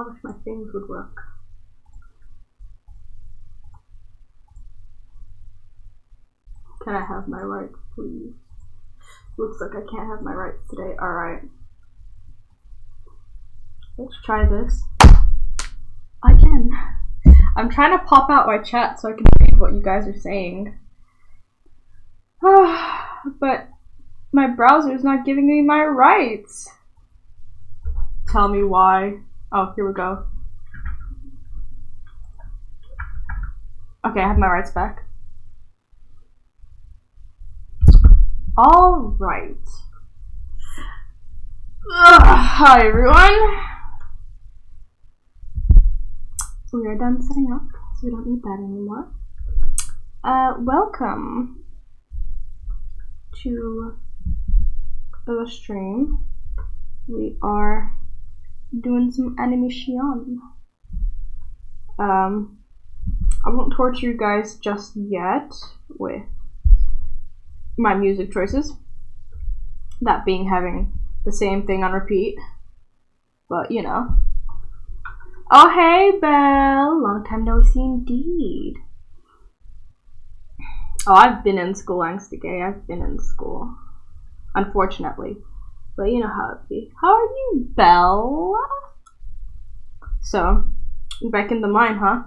wish my things would work. Can I have my rights, please? Looks like I can't have my rights today. Alright. Let's try this. Again. I'm trying to pop out my chat so I can read what you guys are saying. But my browser is not giving me my rights. Tell me why. Oh, here we go. Okay, I have my rights back. All right. Hi everyone. We are done setting up, so we don't need that anymore. Welcome to the stream. We are doing some animation. I won't torture you guys just yet with my music choices. That being having the same thing on repeat. But you know. Oh hey Belle! Long time no see indeed. Oh, I've been in school, Angsta Gay. I've been in school. Unfortunately. But you know how it be. How are you, Belle? So, back in the mine, huh?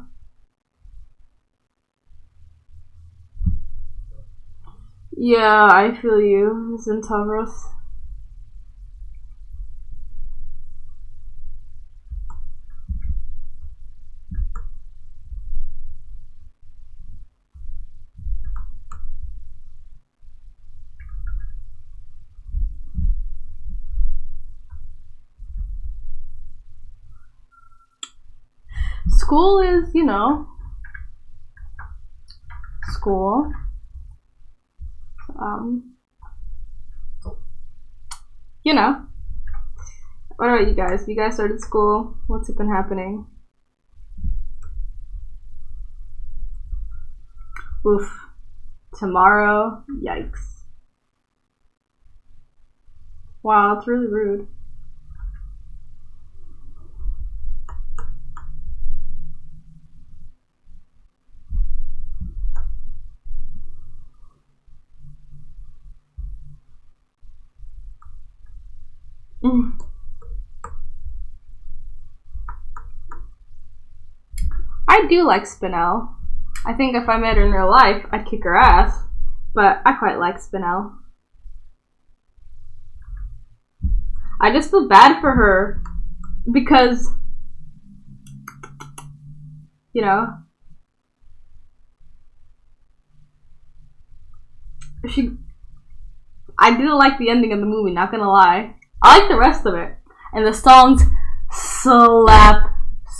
Yeah, I feel you, Zentavros. School is, you know, school. You know. What about you guys? You guys started school? What's been happening? Oof. Tomorrow? Yikes. Wow, that's really rude. I do like Spinel. I think if I met her in real life, I'd kick her ass. But I quite like Spinel. I just feel bad for her because, you know, I didn't like the ending of the movie, not gonna lie. I like the rest of it. And the songs slap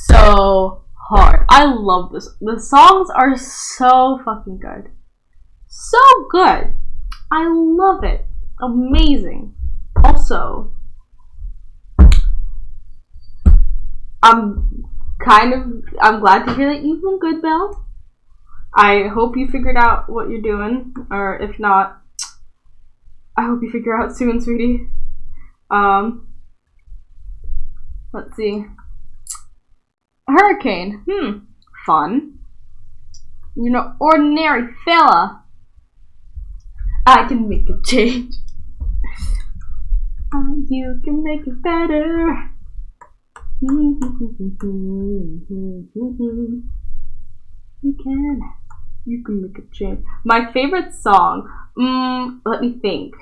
so hard. I love this. The songs are so fucking good. So good. I love it. Amazing. Also, I'm glad to hear that you've been good, Belle. I hope you figured out what you're doing, or if not, I hope you figure out soon, sweetie. Let's see. Hurricane. Fun. You know, ordinary fella. I can make a change. You can make it better. You can make a change. My favorite song. Let me think.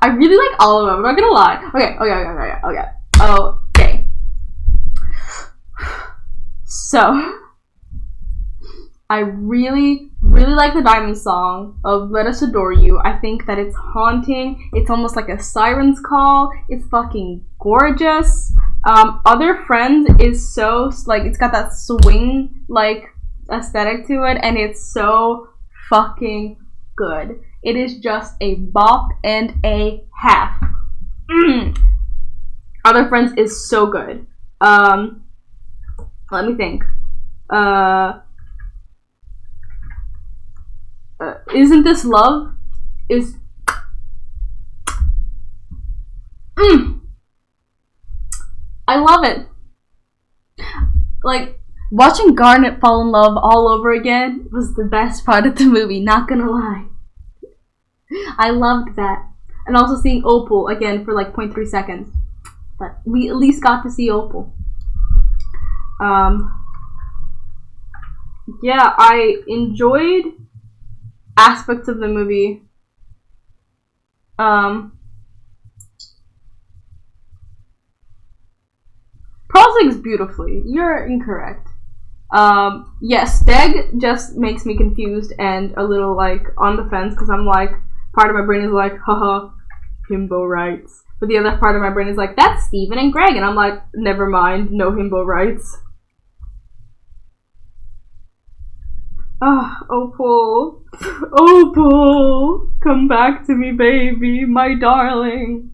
I really like all of them, I'm not gonna lie. Okay. So, I really like the Diamond song of Let Us Adore You. I think that it's haunting. It's almost like a siren's call. It's fucking gorgeous. Other Friends is so, like, it's got that swing, like, aesthetic to it, and it's so fucking good. It is just a bop and a half. Other Friends is so good. Let me think. Isn't This Love? Is I love love it. Like, watching Garnet fall in love all over again was the best part of the movie, not gonna lie. I loved that. And also seeing Opal again for like 0.3 seconds. But we at least got to see Opal. Yeah, I enjoyed aspects of the movie. Prosigues beautifully. You're incorrect. Yes, Steg just makes me confused and a little like on the fence because I'm like, part of my brain is like, haha, himbo rights. But the other part of my brain is like, that's Steven and Greg, and I'm like, never mind, no himbo rights. Ah, Opal. Opal! Come back to me, baby, my darling.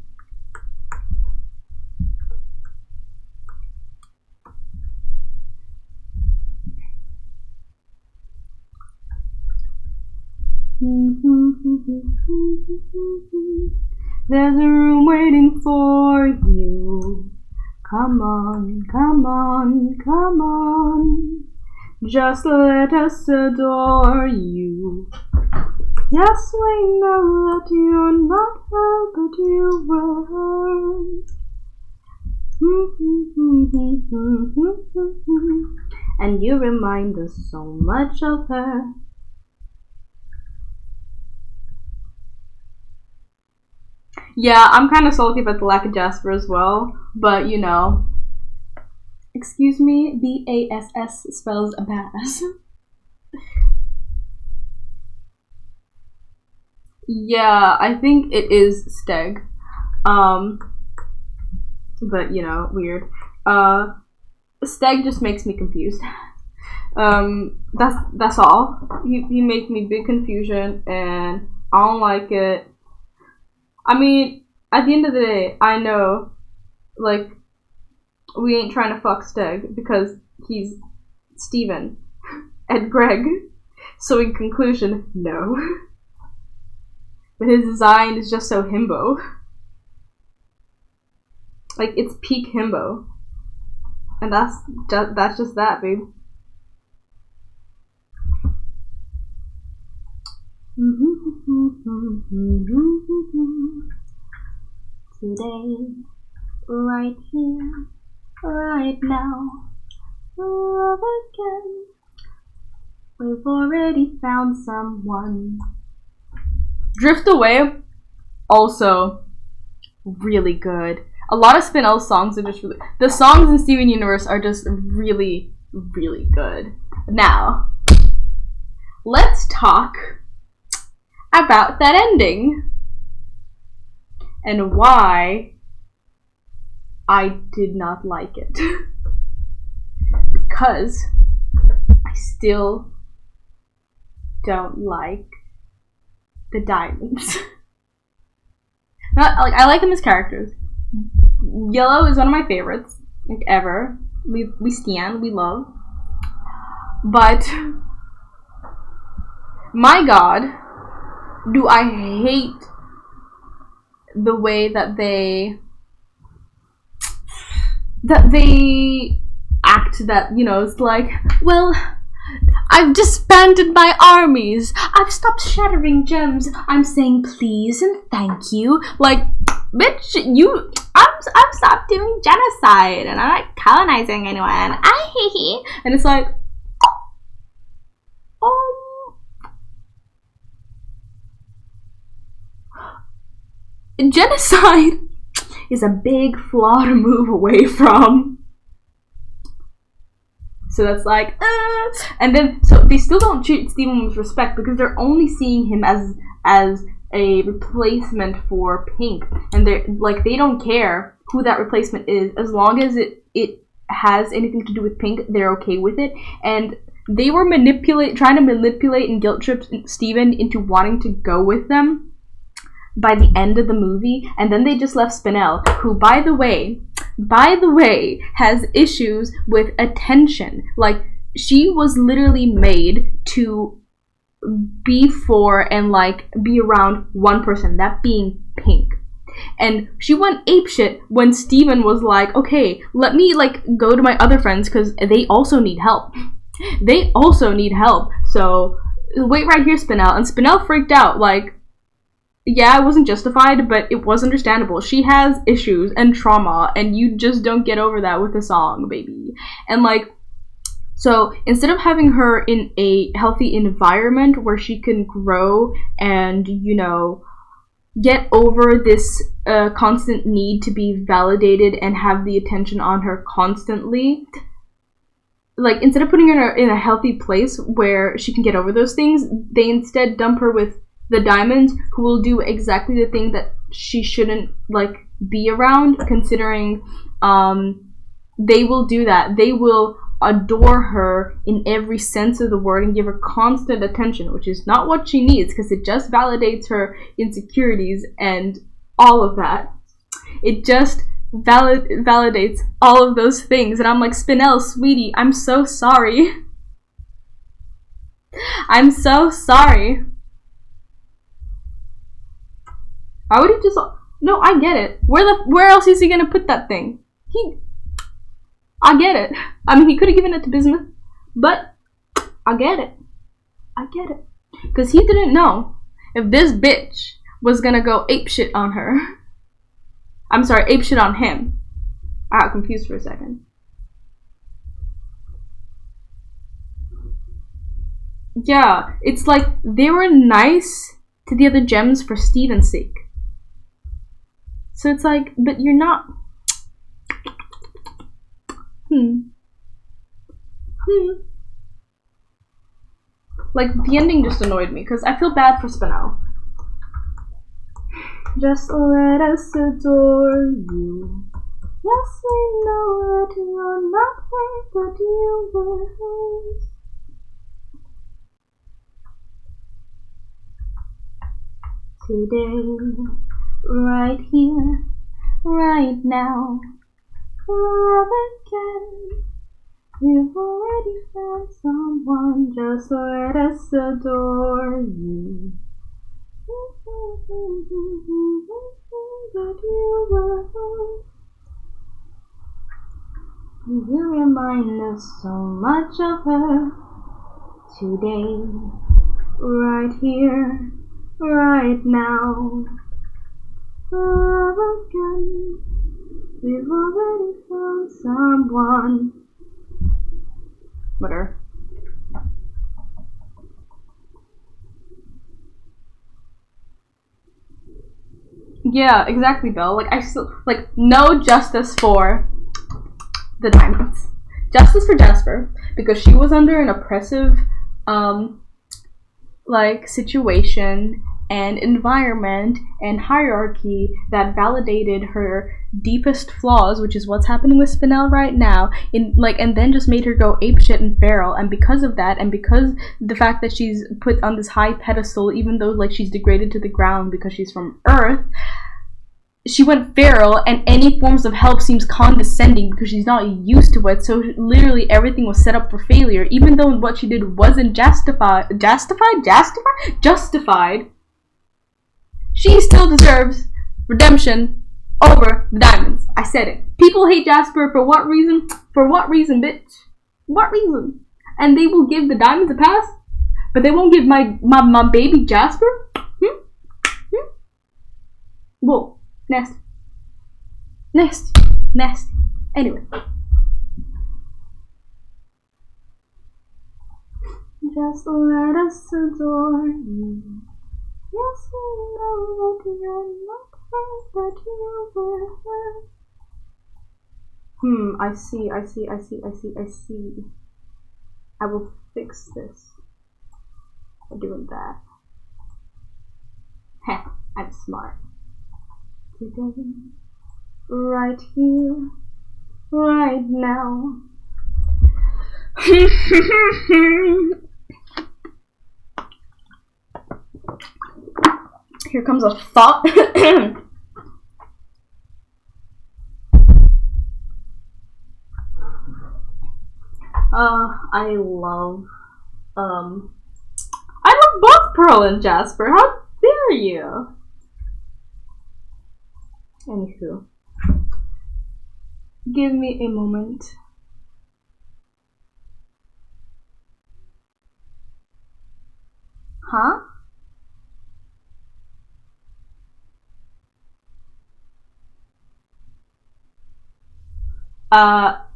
There's a room waiting for you. Come on, come on, come on. Just let us adore you. Yes, we know that you're not her, but you were. And you remind us so much of her. Yeah, I'm kind of salty about the lack of Jasper as well, but you know. Excuse me, BASS spells bass. Yeah, I think it is Steg. But you know, weird. Steg just makes me confused. That's all. You make me big confusion, and I don't like it. I mean, at the end of the day, I know, like, we ain't trying to fuck Steg because he's Steven and Greg. So in conclusion, no. But his design is just so himbo. Like, it's peak himbo. And that's just that, babe. Today, right here, right now, love again. We've already found someone. Drift Away, also really good. A lot of Spinel songs are just really... The songs in Steven Universe are just really, really good. Now, let's talk about that ending and why I did not like it. Because I still don't like the diamonds. Not like, I like them as characters. Yellow is one of my favorites, like, ever. We stan, we love. But my god, do I hate the way that they act. That, you know, it's like, well, I've disbanded my armies, I've stopped shattering gems, I'm saying please and thank you. Like, bitch, I've stopped doing genocide and I'm not colonizing anyone. And it's like, genocide is a big flaw to move away from. So that's like, and then, so they still don't treat Steven with respect because they're only seeing him as a replacement for Pink, and they're like, they don't care who that replacement is as long as it has anything to do with Pink. They're okay with it, and they were trying to manipulate and guilt trip Steven into wanting to go with them by the end of the movie, and then they just left Spinel, who, by the way, has issues with attention. Like, she was literally made to be for and, like, be around one person, that being Pink. And she went apeshit when Steven was like, okay, let me like go to my other friends because they also need help. They also need help. So wait right here, Spinel. And Spinel freaked out, like, yeah, it wasn't justified, but it was understandable. She has issues and trauma, and you just don't get over that with a song, baby. And like, so instead of having her in a healthy environment where she can grow and, you know, get over this constant need to be validated and have the attention on her constantly, like, instead of putting her in a healthy place where she can get over those things, they instead dump her with the diamonds, who will do exactly the thing that she shouldn't, like, be around, considering they will do that. They will adore her in every sense of the word and give her constant attention, which is not what she needs, because it just validates her insecurities and all of that. It just validates all of those things. And I'm like, Spinel, sweetie, I'm so sorry. I'm so sorry. Why would he just... No, I get it. Where else is he gonna put that thing? I get it. I mean, he could have given it to Bismuth, but I get it. I get it. Because he didn't know if this bitch was gonna go apeshit on her. I'm sorry, apeshit on him. I got confused for a second. Yeah, it's like they were nice to the other gems for Steven's sake. So it's like, but you're not... Like, the ending just annoyed me, because I feel bad for Spinel. Just let us adore you. Yes, we know that you're nothing but you were. Today, right here, right now, love again. We've already found someone, just let us adore you. That you were. You remind us so much of her. Today, right here, right now. Love again. We've already found someone. Whatever. Yeah, exactly, Bill. Like, I still, like, no justice for the diamonds. Justice for Jasper, because she was under an oppressive, like, situation and environment and hierarchy that validated her deepest flaws, which is what's happening with Spinel right now, and then just made her go apeshit and feral. And because of that, and because the fact that she's put on this high pedestal, even though like she's degraded to the ground because she's from Earth, she went feral, and any forms of help seems condescending because she's not used to it. So literally everything was set up for failure, even though what she did wasn't justified. She still deserves redemption over the diamonds. I said it. People hate Jasper for what reason? For what reason, bitch? What reason? And they will give the diamonds a pass, but they won't give my baby Jasper? Whoa. Nasty. Anyway. Just let us adore you. Yes, we know that you're not that you were. I see. I will fix this by doing that. Heh, I'm smart. Today, right here, right now. Here comes a thought. I love both Pearl and Jasper. How dare you? Anywho. Give me a moment. Huh?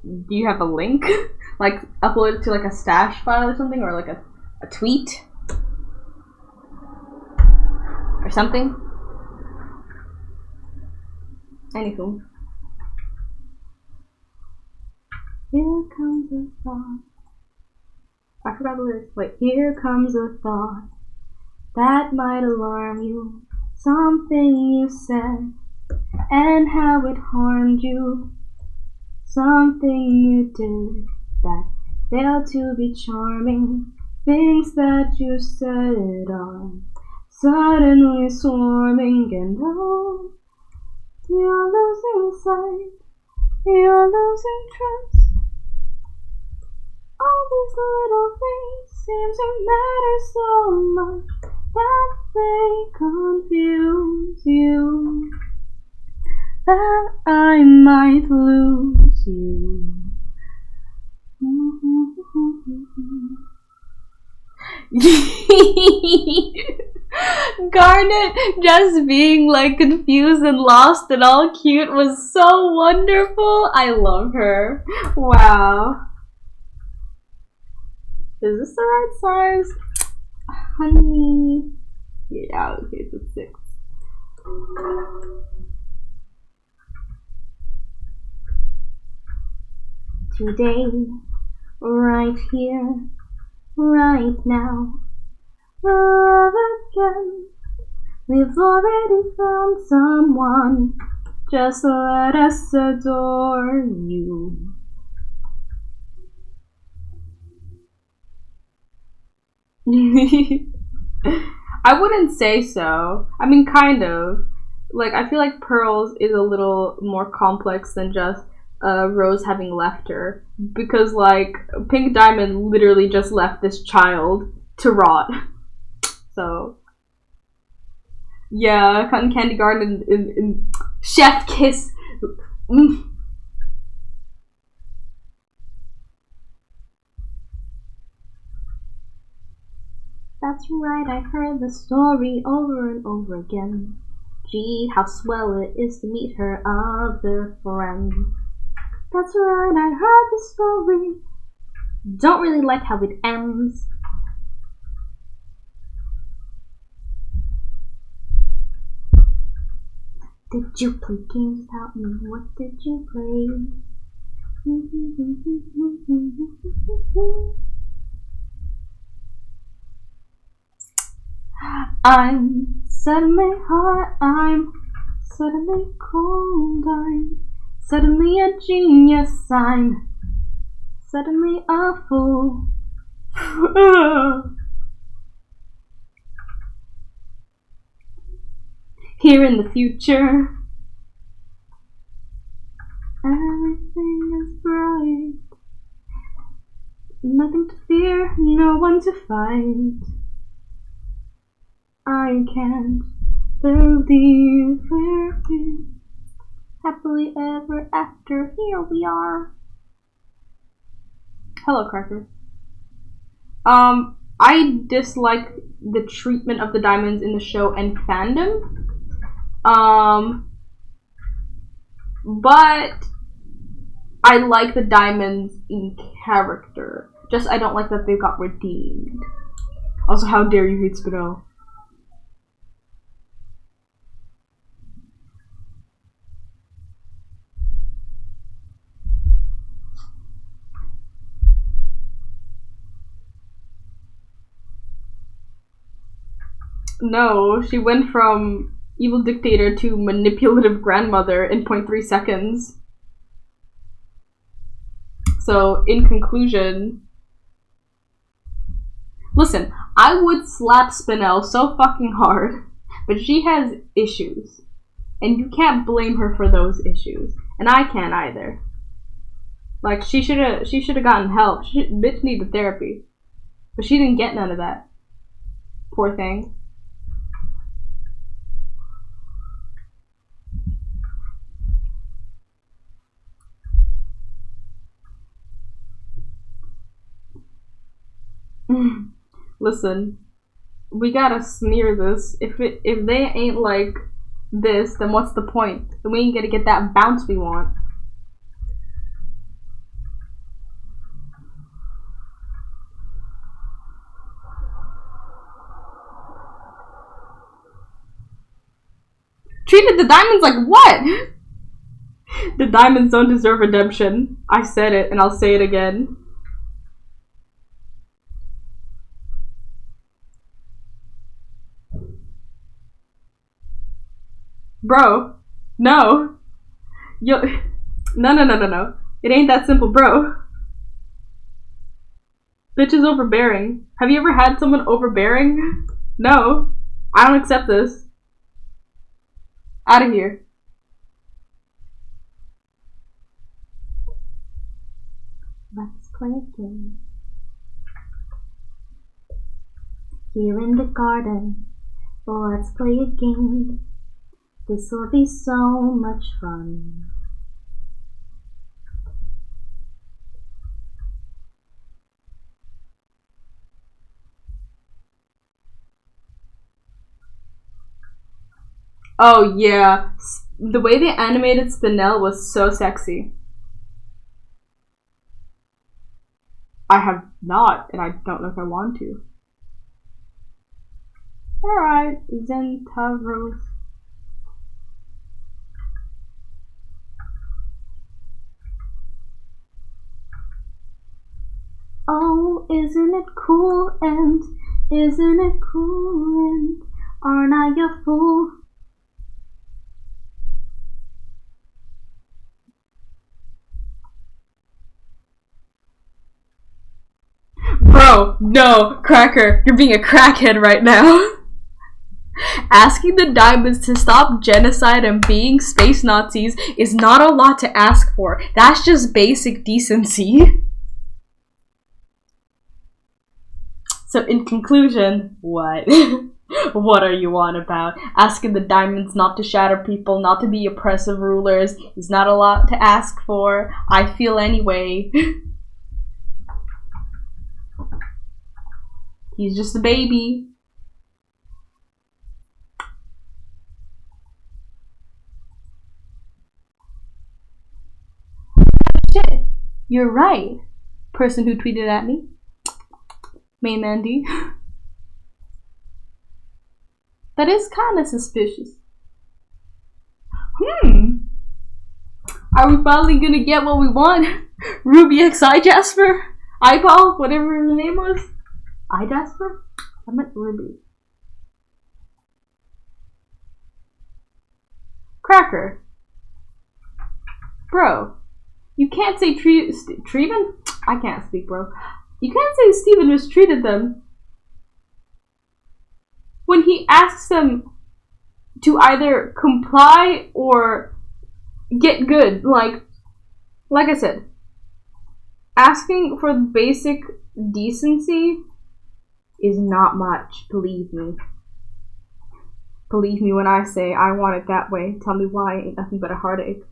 Do you have a link? Like, upload it to like a stash file or something, or like a tweet? Or something? Anywho. Here comes a thought. I forgot the lyrics. Wait, here comes a thought that might alarm you. Something you said and how it harmed you. Something you did that failed to be charming. Things that you said are suddenly swarming, and oh, you're losing sight, you're losing trust. All these little things seem to matter so much that they confuse you, that I might lose you. Garnet just being like confused and lost and all cute was so wonderful. I love her. Wow. Is this the right size? Honey. Yeah, okay, it's a 6. Today, right here, right now, love again. We've already found someone. Just let us adore you. I wouldn't say so. I mean, kind of. Like, I feel like Pearls is a little more complex than just Rose having left her. Because, like, Pink Diamond literally just left this child to rot. So, yeah, Cotton Candy Garden in Chef Kiss. That's right, I heard the story over and over again. Gee, how swell it is to meet her other friend. That's right, I heard the story. Don't really like how it ends. Did you play games without me? What did you play? I'm suddenly hot, I'm suddenly cold, I'm suddenly a genius, I'm suddenly a fool. Here in the future, everything is bright. Nothing to fear, no one to fight. I can't believe we're here. Happily ever after, here we are. Hello, Cracker. I dislike the treatment of the diamonds in the show and fandom. But I like the diamonds in character. Just I don't like that they got redeemed. Also, how dare you hate Spinel? No, she went from evil dictator to manipulative grandmother in 0.3 seconds. So, in conclusion, listen, I would slap Spinel so fucking hard, but she has issues. And you can't blame her for those issues. And I can't either. Like, she should have gotten help. Bitch needed therapy. But she didn't get none of that. Poor thing. Listen, we gotta smear this. If they ain't like this, then what's the point? Then we ain't gonna get that bounce we want. Treated the diamonds like what? The diamonds don't deserve redemption. I said it, and I'll say it again. Bro, no. No. It ain't that simple, bro. Bitch is overbearing. Have you ever had someone overbearing? No. I don't accept this. Out of here. Let's play a game. Here in the garden. Let's play a game. This will be so much fun. Oh yeah, the way they animated Spinel was so sexy. I have not, and I don't know if I want to. Alright, Zentavros. Oh, isn't it cool, and isn't it cool, and aren't I a fool? Bro, no, Cracker, you're being a crackhead right now. Asking the diamonds to stop genocide and being space Nazis is not a lot to ask for. That's just basic decency. So in conclusion, what? What are you on about? Asking the diamonds not to shatter people, not to be oppressive rulers is not a lot to ask for. I feel anyway. He's just a baby. Shit, you're right. Person who tweeted at me. May Mandy. That is kind of suspicious. Are we finally gonna get what we want? Ruby XI Jasper? iPal? Whatever her name was? I Jasper? I meant Ruby. Cracker. Bro. You can't say Treven? I can't speak, bro. You can't say Steven mistreated them when he asks them to either comply or get good. Like I said, asking for basic decency is not much, believe me. Believe me when I say I want it that way. Tell me why, ain't nothing but a heartache.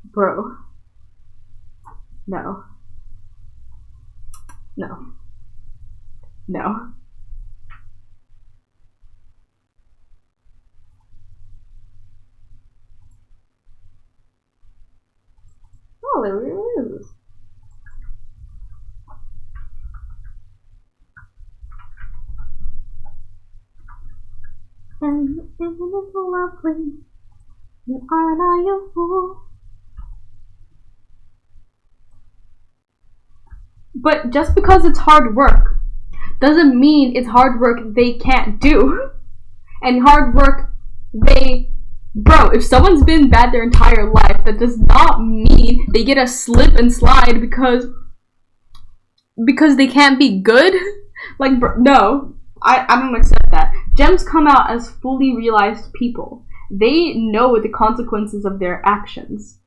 Bro. No. No. No. Oh, there really is. And isn't it lovely? You are not your fool. But just because it's hard work doesn't mean it's hard work they can't do. And hard work bro, if someone's been bad their entire life, that does not mean they get a slip and slide because they can't be good. Like, bro, no, I don't accept that. Gems come out as fully realized people. They know the consequences of their actions.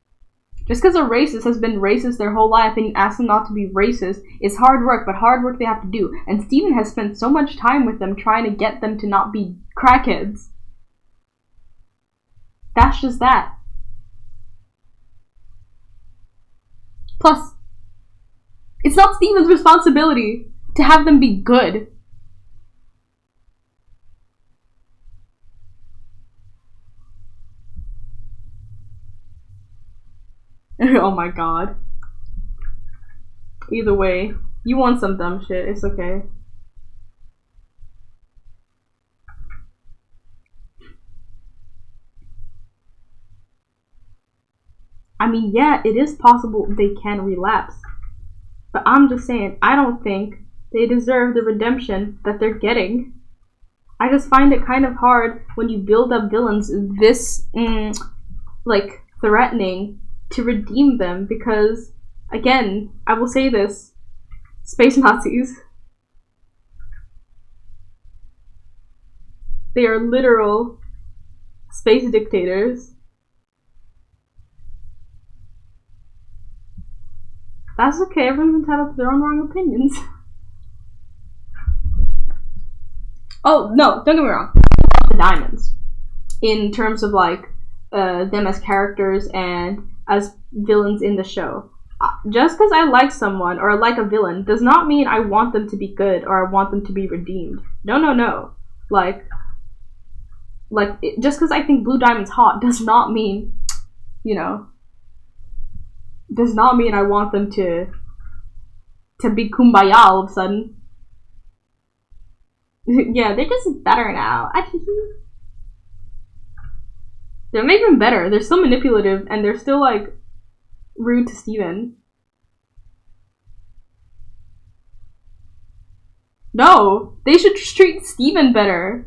Just because a racist has been racist their whole life and you ask them not to be racist is hard work, but hard work they have to do. And Steven has spent so much time with them trying to get them to not be crackheads. That's just that. Plus, It's not Steven's responsibility to have them be good. Oh my god. Either way, you want some dumb shit, it's okay. I mean, yeah, it is possible they can relapse. But I'm just saying, I don't think they deserve the redemption that they're getting. I just find it kind of hard when you build up villains this, like, threatening to redeem them because, again, I will say this, space Nazis. They are literal space dictators. That's okay, everyone's entitled to their own wrong opinions. Oh, no, don't get me wrong. The diamonds. In terms of, like, them as characters and as villains in the show. Just because I like someone or I like a villain does not mean I want them to be good or I want them to be redeemed. No. Like just because I think Blue Diamond's hot does not mean, does not mean I want them to be kumbaya all of a sudden. Yeah, they're just better now. They're not even better. They're still manipulative and they're still, like, rude to Steven. No, they should treat Steven better.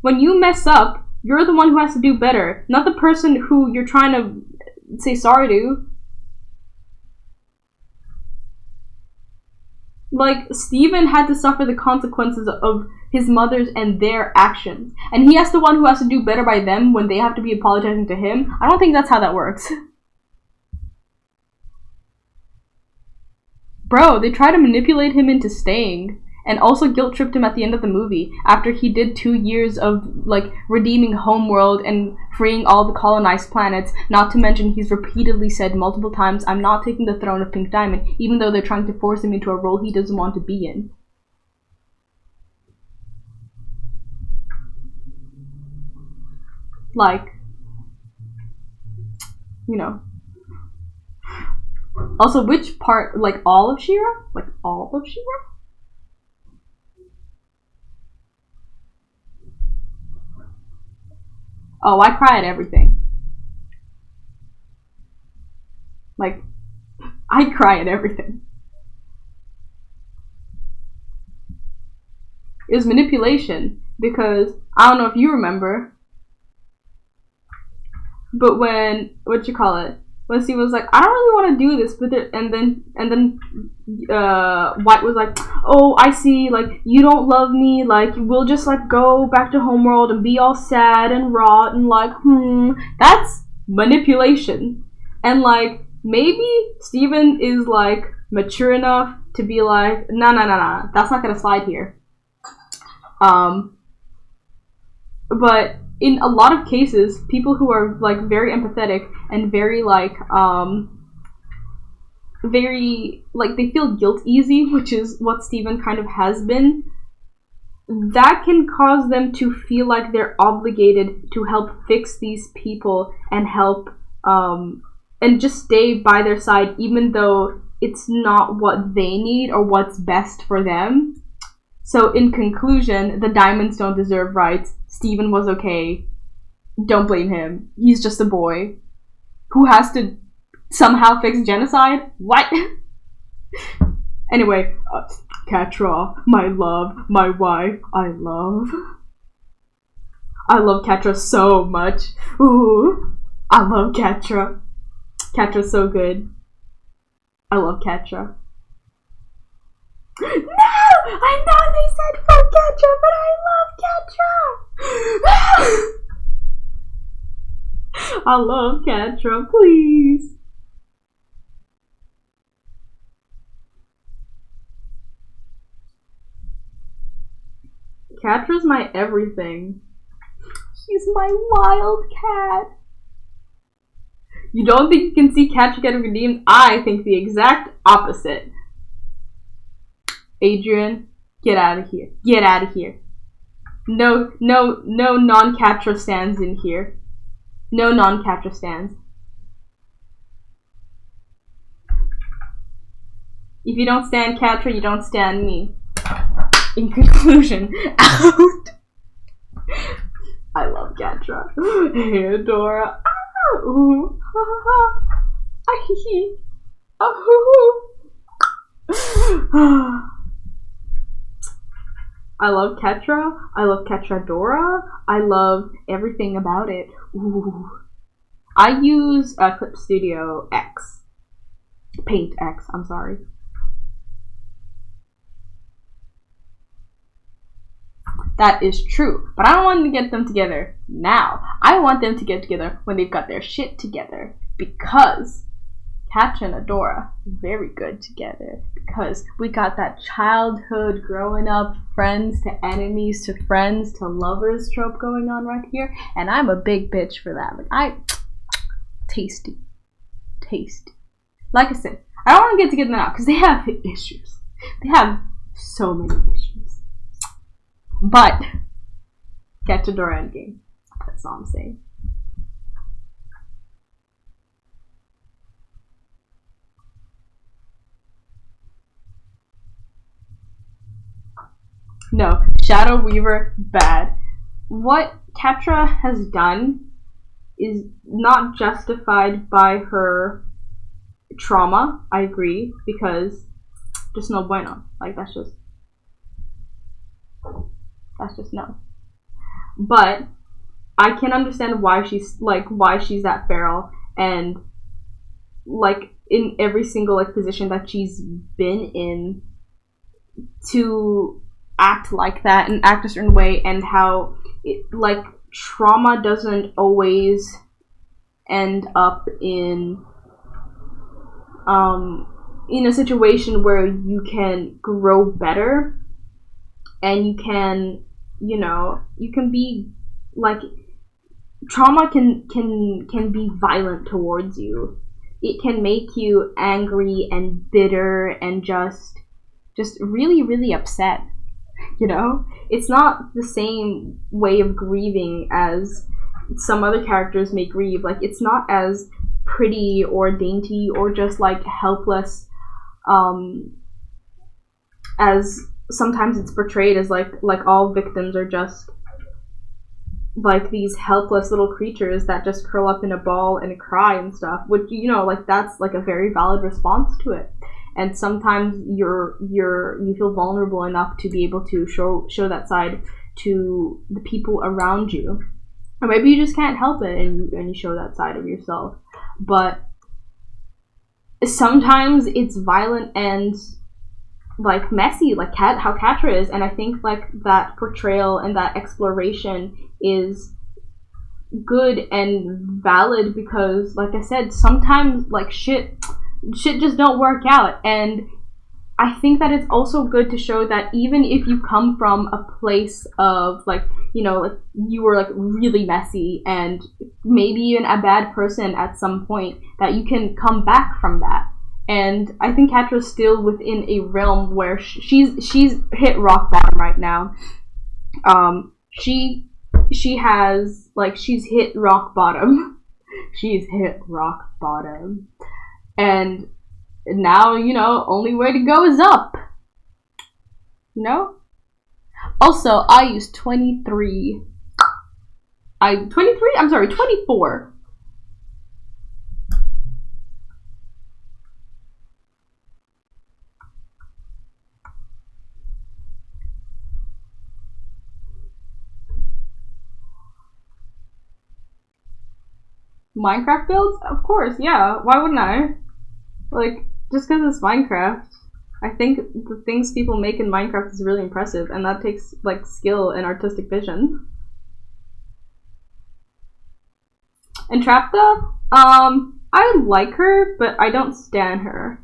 When you mess up, you're the one who has to do better, not the person who you're trying to say sorry to. Like, Steven had to suffer the consequences of his mother's and their actions. And he has the one who has to do better by them when they have to be apologizing to him. I don't think that's how that works. Bro, they try to manipulate him into staying. And also guilt-tripped him at the end of the movie. After he did 2 years of, like, redeeming Homeworld and freeing all the colonized planets. Not to mention he's repeatedly said multiple times, I'm not taking the throne of Pink Diamond. Even though they're trying to force him into a role he doesn't want to be in. Like, Also, which part, like, all of She-Ra? Like, all of She-Ra? Oh, I cry at everything. Like, I cry at everything. It was manipulation, because, I don't know if you remember, but when, when she was like, I don't really want to do this, but and then White was like, oh, I see, like, you don't love me, like, we'll just, like, go back to Homeworld and be all sad and rot and, like, that's manipulation. And, like, maybe Steven is, like, mature enough to be like, nah, that's not gonna slide here. But in a lot of cases, people who are, like, very empathetic and very, like, very, like, they feel guilt easy, which is what Steven kind of has been, that can cause them to feel like they're obligated to help fix these people and help, and just stay by their side even though it's not what they need or what's best for them. So, in conclusion, the diamonds don't deserve rights. Steven was okay. Don't blame him. He's just a boy who has to somehow fix genocide? What? Anyway, Catra, my love, my wife, I love Catra so much. Ooh, I love Catra. Catra's so good. I love Catra. No! I know they said fuck Catra, but I love Catra! I love Catra, please. Catra's my everything. She's my wild cat. You don't think you can see Catra get redeemed? I think the exact opposite. Adrian, get out of here. Get out of here. No non-Catra stands in here. No non-Catra stands. If you don't stand Catra, you don't stand me. In conclusion, out. I love Catra. Hey, Dora. Ooh. I love Catra. I love Catradora. I love everything about it. Ooh. I use Clipstudio X. Paint X, I'm sorry. That is true, but I don't want to get them together now. I want them to get together when they've got their shit together, because Catra and Adora very good together, because we got that childhood growing up friends to enemies to friends to lovers trope going on right here, and I'm a big bitch for that. Like, tasty. Like I said, I don't want to get together now because they have issues. They have so many issues. But Catra Adora endgame. That's all I'm saying. No, Shadow Weaver, bad. What Catra has done is not justified by her trauma, I agree, because just no bueno. Like, that's just no. But I can understand why she's that feral, and like in every single like position that she's been in, to act like that and act a certain way, and how it, like, trauma doesn't always end up in a situation where you can grow better and you can, you can be like, trauma can be violent towards you. It can make you angry and bitter and just really, really upset. It's not the same way of grieving as some other characters may grieve. Like, it's not as pretty or dainty or just like helpless as sometimes it's portrayed as, like all victims are just like these helpless little creatures that just curl up in a ball and cry and stuff, which, like, that's like a very valid response to it. And sometimes you feel vulnerable enough to be able to show that side to the people around you, or maybe you just can't help it and you show that side of yourself. But sometimes it's violent and like messy, like how Catra is, and I think like that portrayal and that exploration is good and valid because, like I said, sometimes like shit just don't work out. And I think that it's also good to show that even if you come from a place of like, like you were like really messy and maybe even a bad person at some point, that you can come back from that. And I think Catra's still within a realm where she's hit rock bottom right now. She has, like, she's hit rock bottom. She's hit rock bottom. And now, only way to go is up. Also, I use 24. Minecraft builds? Of course, yeah. Why wouldn't I? Like, just because it's Minecraft. I think the things people make in Minecraft is really impressive, and that takes, like, skill and artistic vision. And Trapta? I like her, but I don't stan her.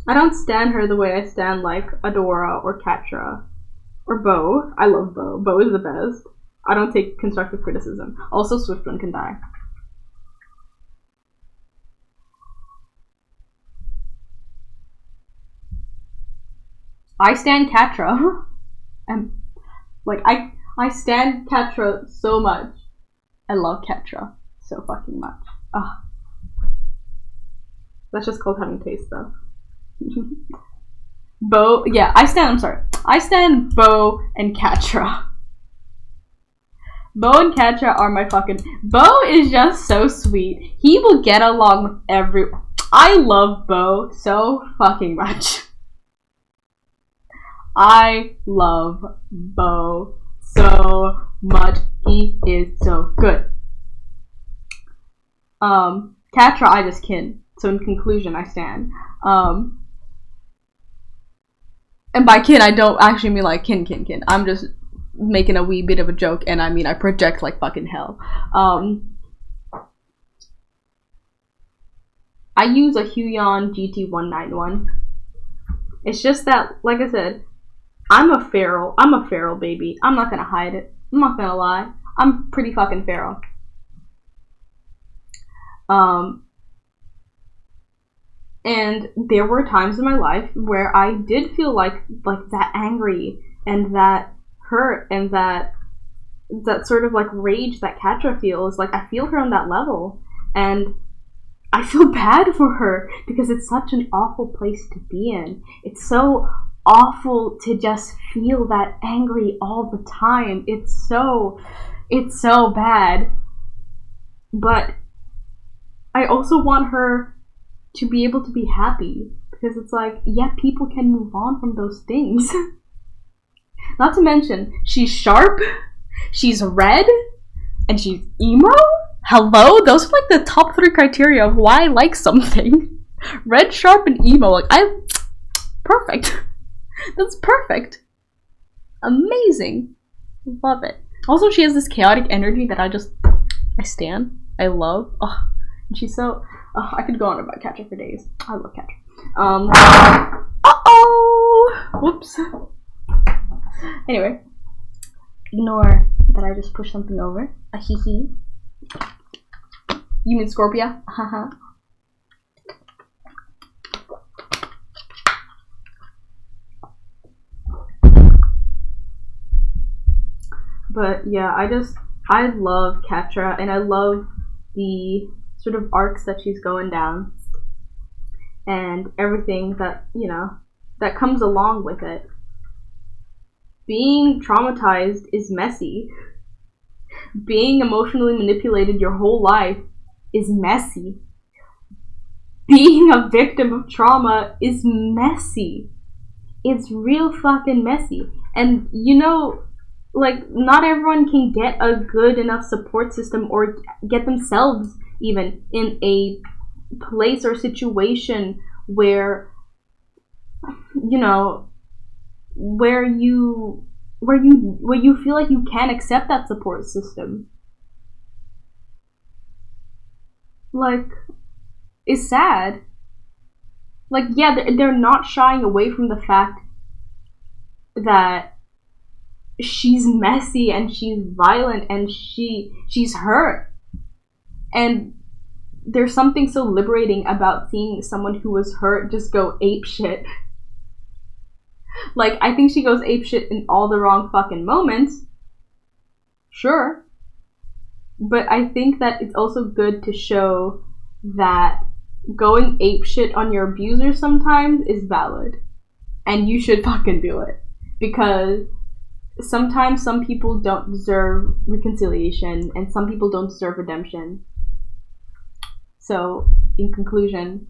I don't stan her the way I stan, like, Adora or Catra. Or Bo. I love Bo. Bo is the best. I don't take constructive criticism. Also, Swiftwind can die. I stand Catra. And like I stand Catra so much. I love Catra so fucking much. Ugh. That's just called having taste though. Bo, yeah, I stand Bo and Catra. Bo and Catra are my fucking... Bo is just so sweet. He will get along with everyone. I love Bo so fucking much. I love Bo so much. He is so good. Catra, I just kin. So in conclusion, I stand. And by kin, I don't actually mean like kin. I'm just making a wee bit of a joke, and I mean I project like fucking hell. I use a Huion GT191. It's just that, like I said, I'm a feral baby. I'm not gonna hide it. I'm not gonna lie. I'm pretty fucking feral. And there were times in my life where I did feel like that angry and that hurt and that sort of like rage that Catra feels. Like, I feel her on that level, and I feel bad for her because it's such an awful place to be in. It's so awful to just feel that angry all the time. It's so bad. But I also want her to be able to be happy, because it's like, yeah, people can move on from those things. Not to mention, she's sharp, she's red, and she's emo? Hello? Those are like the top 3 criteria of why I like something. Red, sharp, and emo. Like, perfect. That's perfect. Amazing. Love it. Also, she has this chaotic energy that I stan. I love. Oh, and she's so... Oh, I could go on about Catra for days. I love Catra. Uh-oh! Whoops. Anyway. Ignore that I just pushed something over. A hee. You mean Scorpia? Haha. But yeah, I love Catra, and I love the sort of arcs that she's going down and everything that, you know, that comes along with it. Being traumatized is messy. Being emotionally manipulated your whole life is messy. Being a victim of trauma is messy. It's real fucking messy. And, you know, like, not everyone can get a good enough support system or get themselves even in a place or situation where, you know, where you feel like you can accept that support system. Like, it's sad. Like, yeah, they're not shying away from the fact that she's messy and she's violent and she's hurt. And there's something so liberating about seeing someone who was hurt just go apeshit. Like, I think she goes apeshit in all the wrong fucking moments. Sure. But I think that it's also good to show that going apeshit on your abuser sometimes is valid. And you should fucking do it. Because sometimes some people don't deserve reconciliation, and some people don't deserve redemption. So, in conclusion,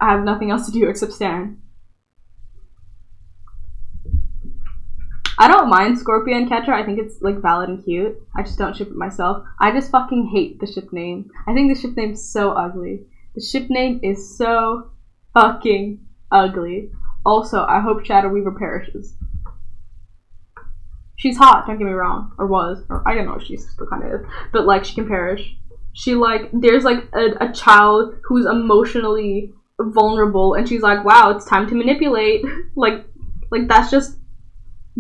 I have nothing else to do except stand. I don't mind Scorpio and Catra. I think it's, like, valid and cute. I just don't ship it myself. I just fucking hate the ship name. I think the ship name's so ugly. The ship name is so fucking ugly. Also, I hope Shadow Weaver perishes. She's hot, don't get me wrong. Or was. Or I don't know if she still kind of is. But, like, she can perish. She, like, there's, like, a child who's emotionally vulnerable, and she's like, wow, it's time to manipulate. Like, that's just...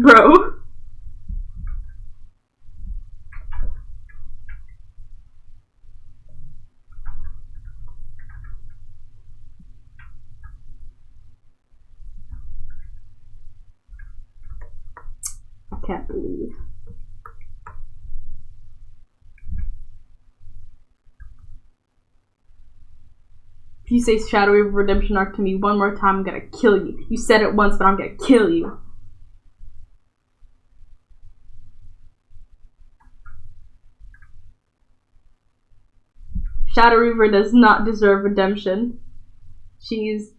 Bro. can't believe. If you say Shadow Weaver Redemption Arc to me one more time, I'm gonna kill you. You said it once, but I'm gonna kill you. Shadow Weaver does not deserve redemption. She's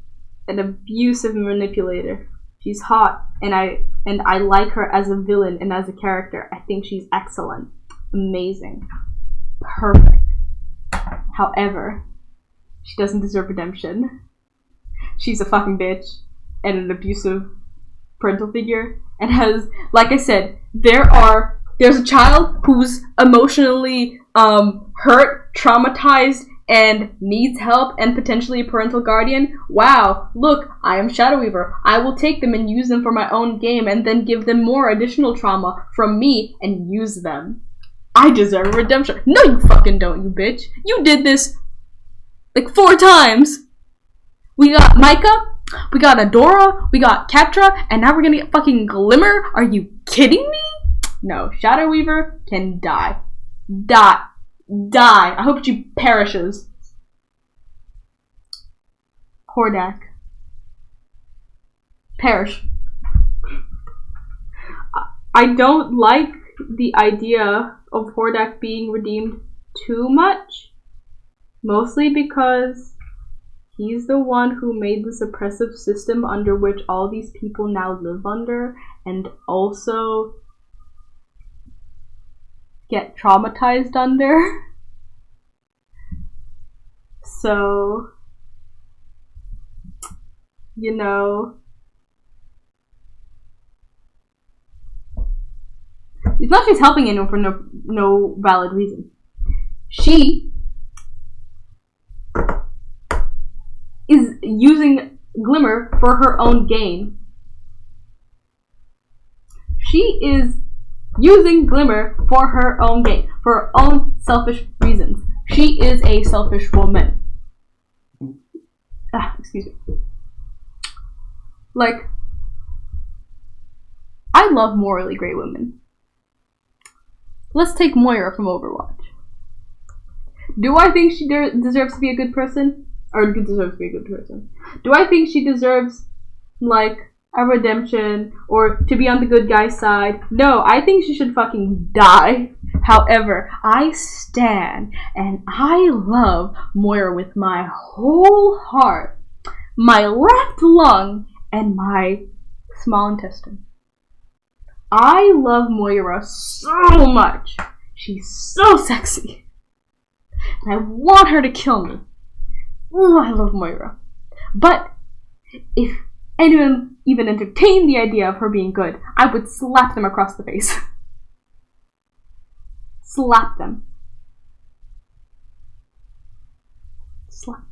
an abusive manipulator. She's hot, and I like her as a villain and as a character. I think she's excellent. Amazing. Perfect. However, she doesn't deserve redemption. She's a fucking bitch and an abusive parental figure, and has, like I said, there's a child who's emotionally hurt, traumatized, and needs help and potentially a parental guardian. Wow, look, I am Shadow Weaver. I will take them and use them for my own game and then give them more additional trauma from me and use them. I deserve redemption. No, you fucking don't, you bitch. You did this like 4 times. We got Micah, we got Adora, we got Ketra, and now we're gonna get fucking Glimmer? Are you kidding me? No, Shadow Weaver can die. Die. Die. I hope she perishes. Hordak. Perish. I don't like the idea of Hordak being redeemed too much. Mostly because he's the one who made the suppressive system under which all these people now live under, and also get traumatized under. So, you know, it's not she's helping anyone for no valid reason. She is using Glimmer for her own gain. She is using Glimmer for her own gain, for her own selfish reasons. She is a selfish woman. Excuse me. Like, I love morally great women. Let's take Moira from Overwatch. Do I think she deserves to be a good person? Or deserves to be a good person? Do I think she deserves, like, a redemption or to be on the good guy's side? No, I think she should fucking die. However, I stand and I love Moira with my whole heart, my left lung, and my small intestine. I love Moira so much. She's so sexy. And I want her to kill me. Ooh, I love Moira. But if anyone even entertained the idea of her being good, I would slap them across the face. Slap them. Slap.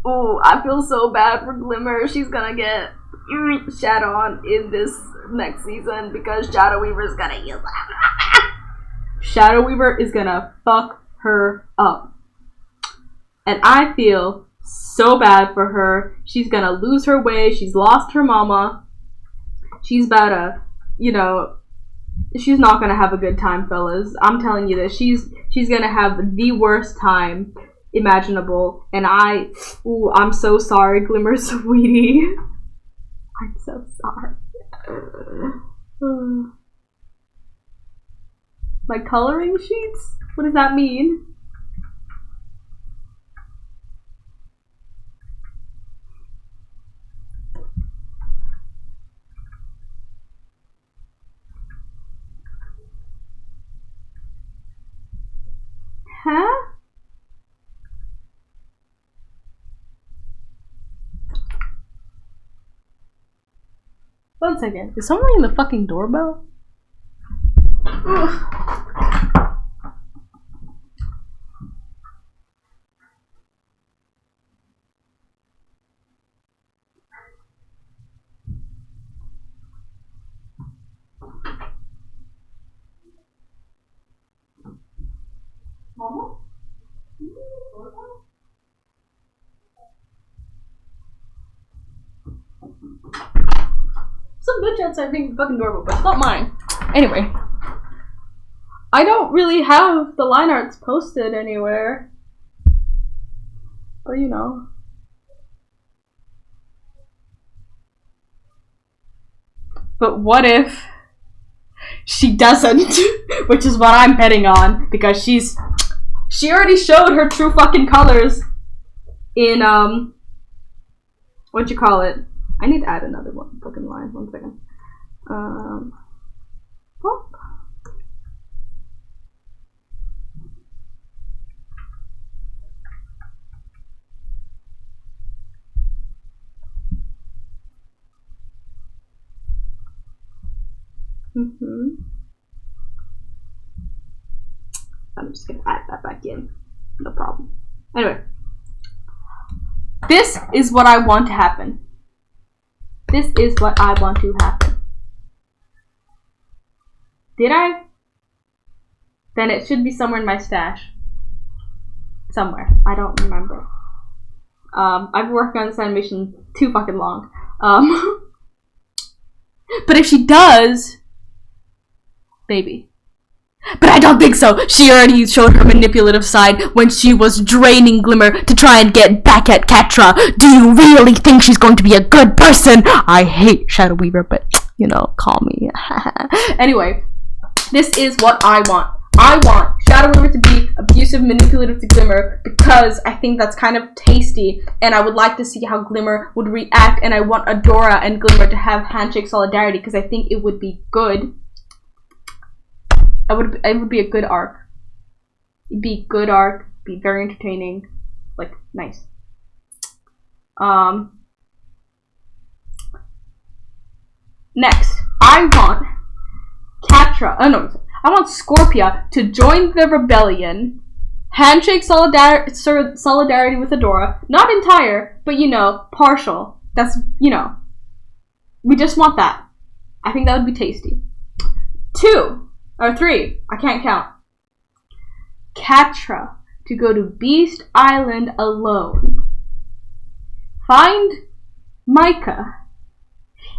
Oh, I feel so bad for Glimmer. She's gonna get shat on in this next season because Shadow Weaver is gonna use her. Shadow Weaver is gonna fuck her up. And I feel so bad for her. She's gonna lose her way. She's lost her mama. She's about to, you know, she's not gonna have a good time, fellas. I'm telling you this. She's gonna have the worst time imaginable, and I'm so sorry, Glimmer sweetie. I'm so sorry. My coloring sheets? What does that mean? Huh? One second. Is someone ringing the fucking doorbell? Ugh. Some bitch outside being fucking adorable, but it's not mine. Anyway. I don't really have the line arts posted anywhere. But you know. But what if she doesn't? Which is what I'm betting on, because she already showed her true fucking colors in what you call it? I need to add another one fucking line. 1 second. Pop. I'm just gonna add that back in. No problem. Anyway. This is what I want to happen. This is what I want to happen. Did I? Then it should be somewhere in my stash. Somewhere. I don't remember. I've been working on this animation too fucking long. But if she does, baby. But I don't think so. She already showed her manipulative side when she was draining Glimmer to try and get back at Catra. Do you really think she's going to be a good person? I hate Shadow Weaver, but, you know, call me. Anyway, this is what I want. I want Shadow Weaver to be abusive, manipulative to Glimmer, because I think that's kind of tasty, and I would like to see how Glimmer would react, and I want Adora and Glimmer to have handshake solidarity, because I think it would be good. It would be a good arc. It'd be a good arc, be very entertaining, like, nice. Next, I want Catra, I want Scorpia to join the rebellion, handshake solidarity with Adora, not entire, but, you know, partial. That's, you know, we just want that. I think that would be tasty. 2. Or 3, I can't count. Catra to go to Beast Island alone. Find Micah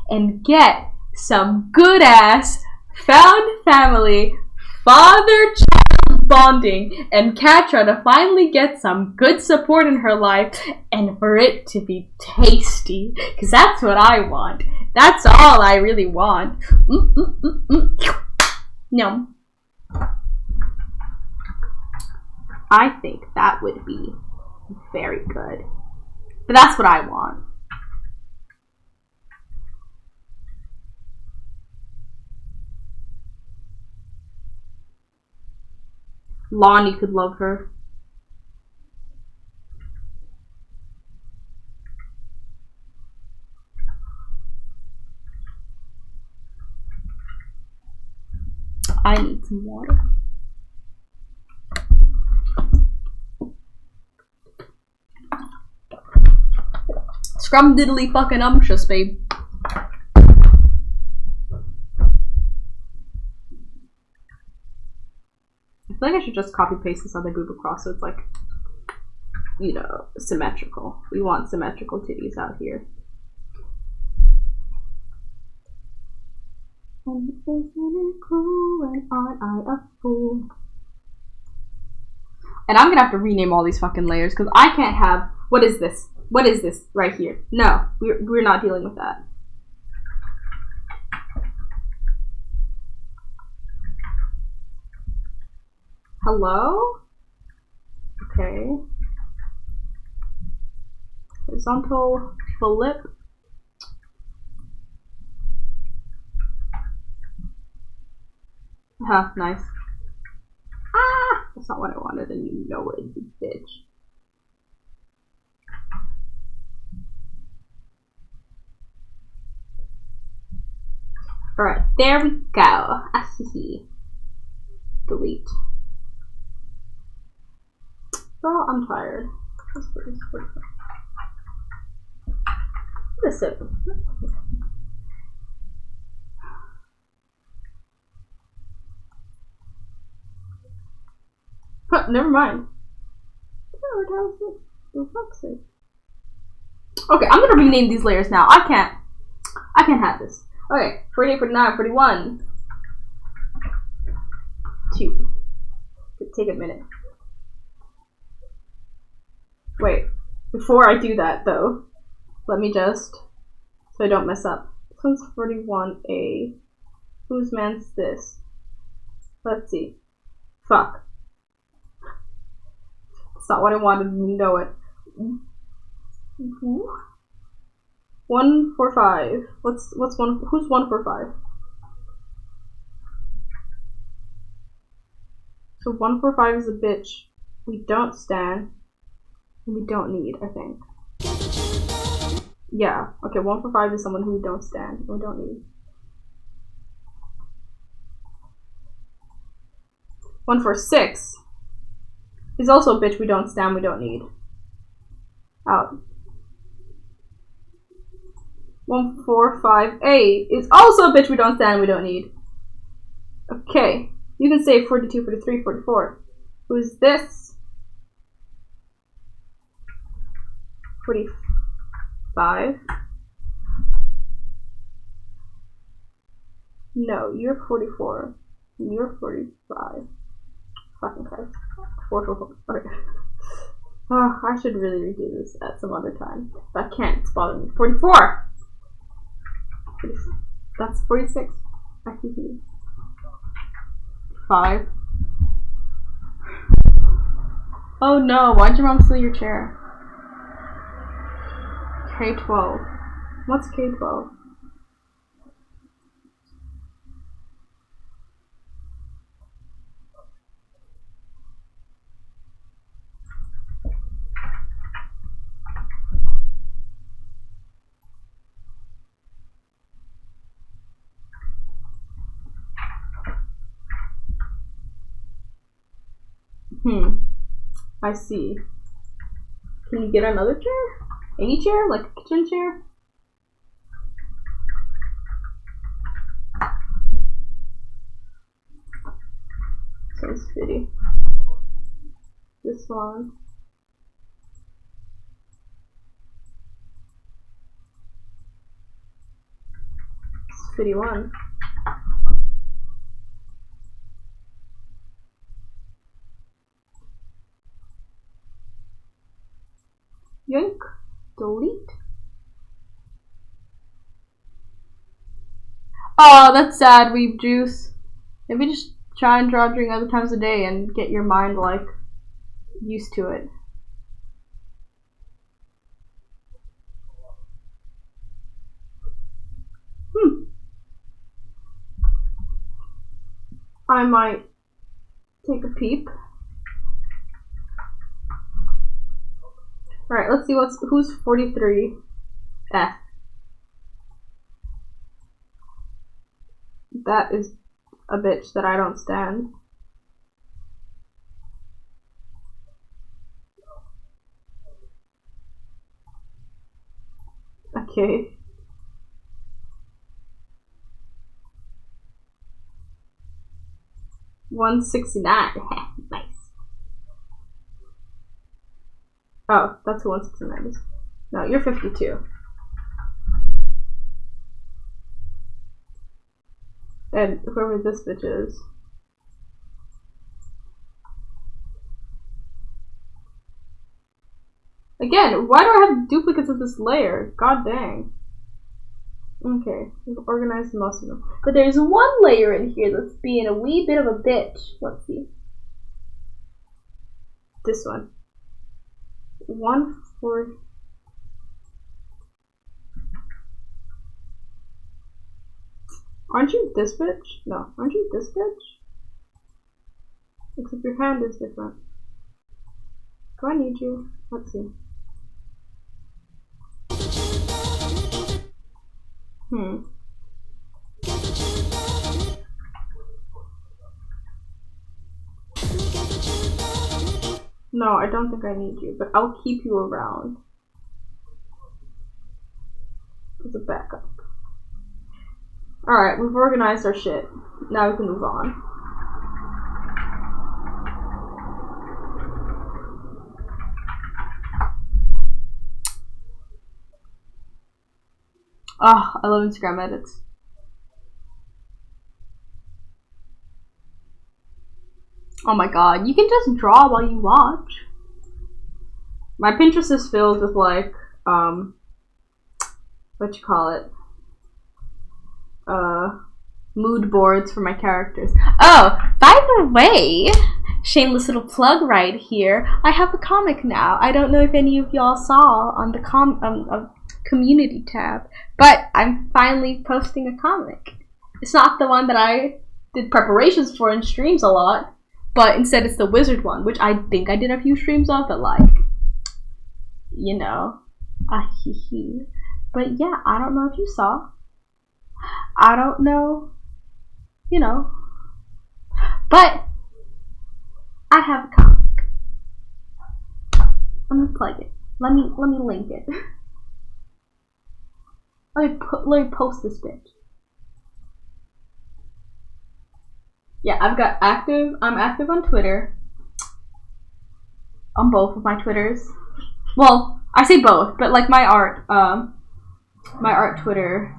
and get some good ass found family, father-child bonding, and Catra to finally get some good support in her life, and for it to be tasty. Because that's what I want. That's all I really want. No. I think that would be very good. But that's what I want. Lonnie could love her. I need some water. Scrum diddly fucking umptious, babe. I feel like I should just copy paste this other boob across so it's like, you know, symmetrical. We want symmetrical titties out here. And isn't it cool, and aren't I a fool? And I'm gonna have to rename all these fucking layers because I can't have. What is this? What is this right here? No, we're not dealing with that. Hello? Okay. Horizontal flip. Huh, nice. Ah! That's not what I wanted, and you know it, you bitch. Alright, there we go. Ahihi. Delete. Girl, I'm tired. Listen. Huh, never mind. Okay, I'm gonna rename these layers now. I can't have this. Okay, 48, 49, 41. 2. Could take a minute. Wait, before I do that though, let me just, so I don't mess up. This one's 41A. Whose man's this? Let's see. Fuck. It's not what I wanted, you know it. 145. What's one? Who's 145? So 145 is a bitch we don't stand and we don't need, I think. Yeah, okay, 145 is someone who we don't stand and we don't need. 146 is also a bitch we don't stand, we don't need. Out. 145A is also a bitch we don't stand, we don't need. Okay, you can say 42, 43, 44. Who's this? 45. No, you're 44. You're 45. Fucking Christ. 444. Okay. Oh, I should really redo this at some other time. But I can't, it's bothering me. 44! That's 46. I can see. 5. Oh no, why'd your mom steal your chair? K12. What's K12? I see. Can you get another chair? Any chair? Like a kitchen chair? Sounds fitty. This one. It's fitty one. Yoink. Delete. Oh, that's sad, weeb juice. Maybe just try and draw during other times of day and get your mind, like, used to it. I might take a peep. Alright, let's see who's 43. F. That is a bitch that I don't stand. Okay. $169. Nice. Oh, that's who 169 is. No, you're 52. And whoever this bitch is. Again, why do I have duplicates of this layer? God dang. Okay, we've organized most of them. But there's one layer in here that's being a wee bit of a bitch. Let's see. This one. 140. Aren't you this bitch? No, aren't you this bitch? Except your hand is different. Do I need you? Let's see. No, I don't think I need you, but I'll keep you around. As a backup. Alright, we've organized our shit. Now we can move on. Oh, I love Instagram edits. Oh my god, you can just draw while you watch. My Pinterest is filled with like, what you call it? Mood boards for my characters. Oh, by the way, shameless little plug right here. I have a comic now. I don't know if any of y'all saw on the community tab, but I'm finally posting a comic. It's not the one that I did preparations for in streams a lot, but instead it's the wizard one, which I think I did a few streams of, but like, you know, but yeah, I don't know if you saw. I don't know, you know, but I have a comic. Let me plug it. Let me link it. Let me post this bitch. Yeah, I'm active on Twitter. On both of my Twitters. Well, I say both, but like my art Twitter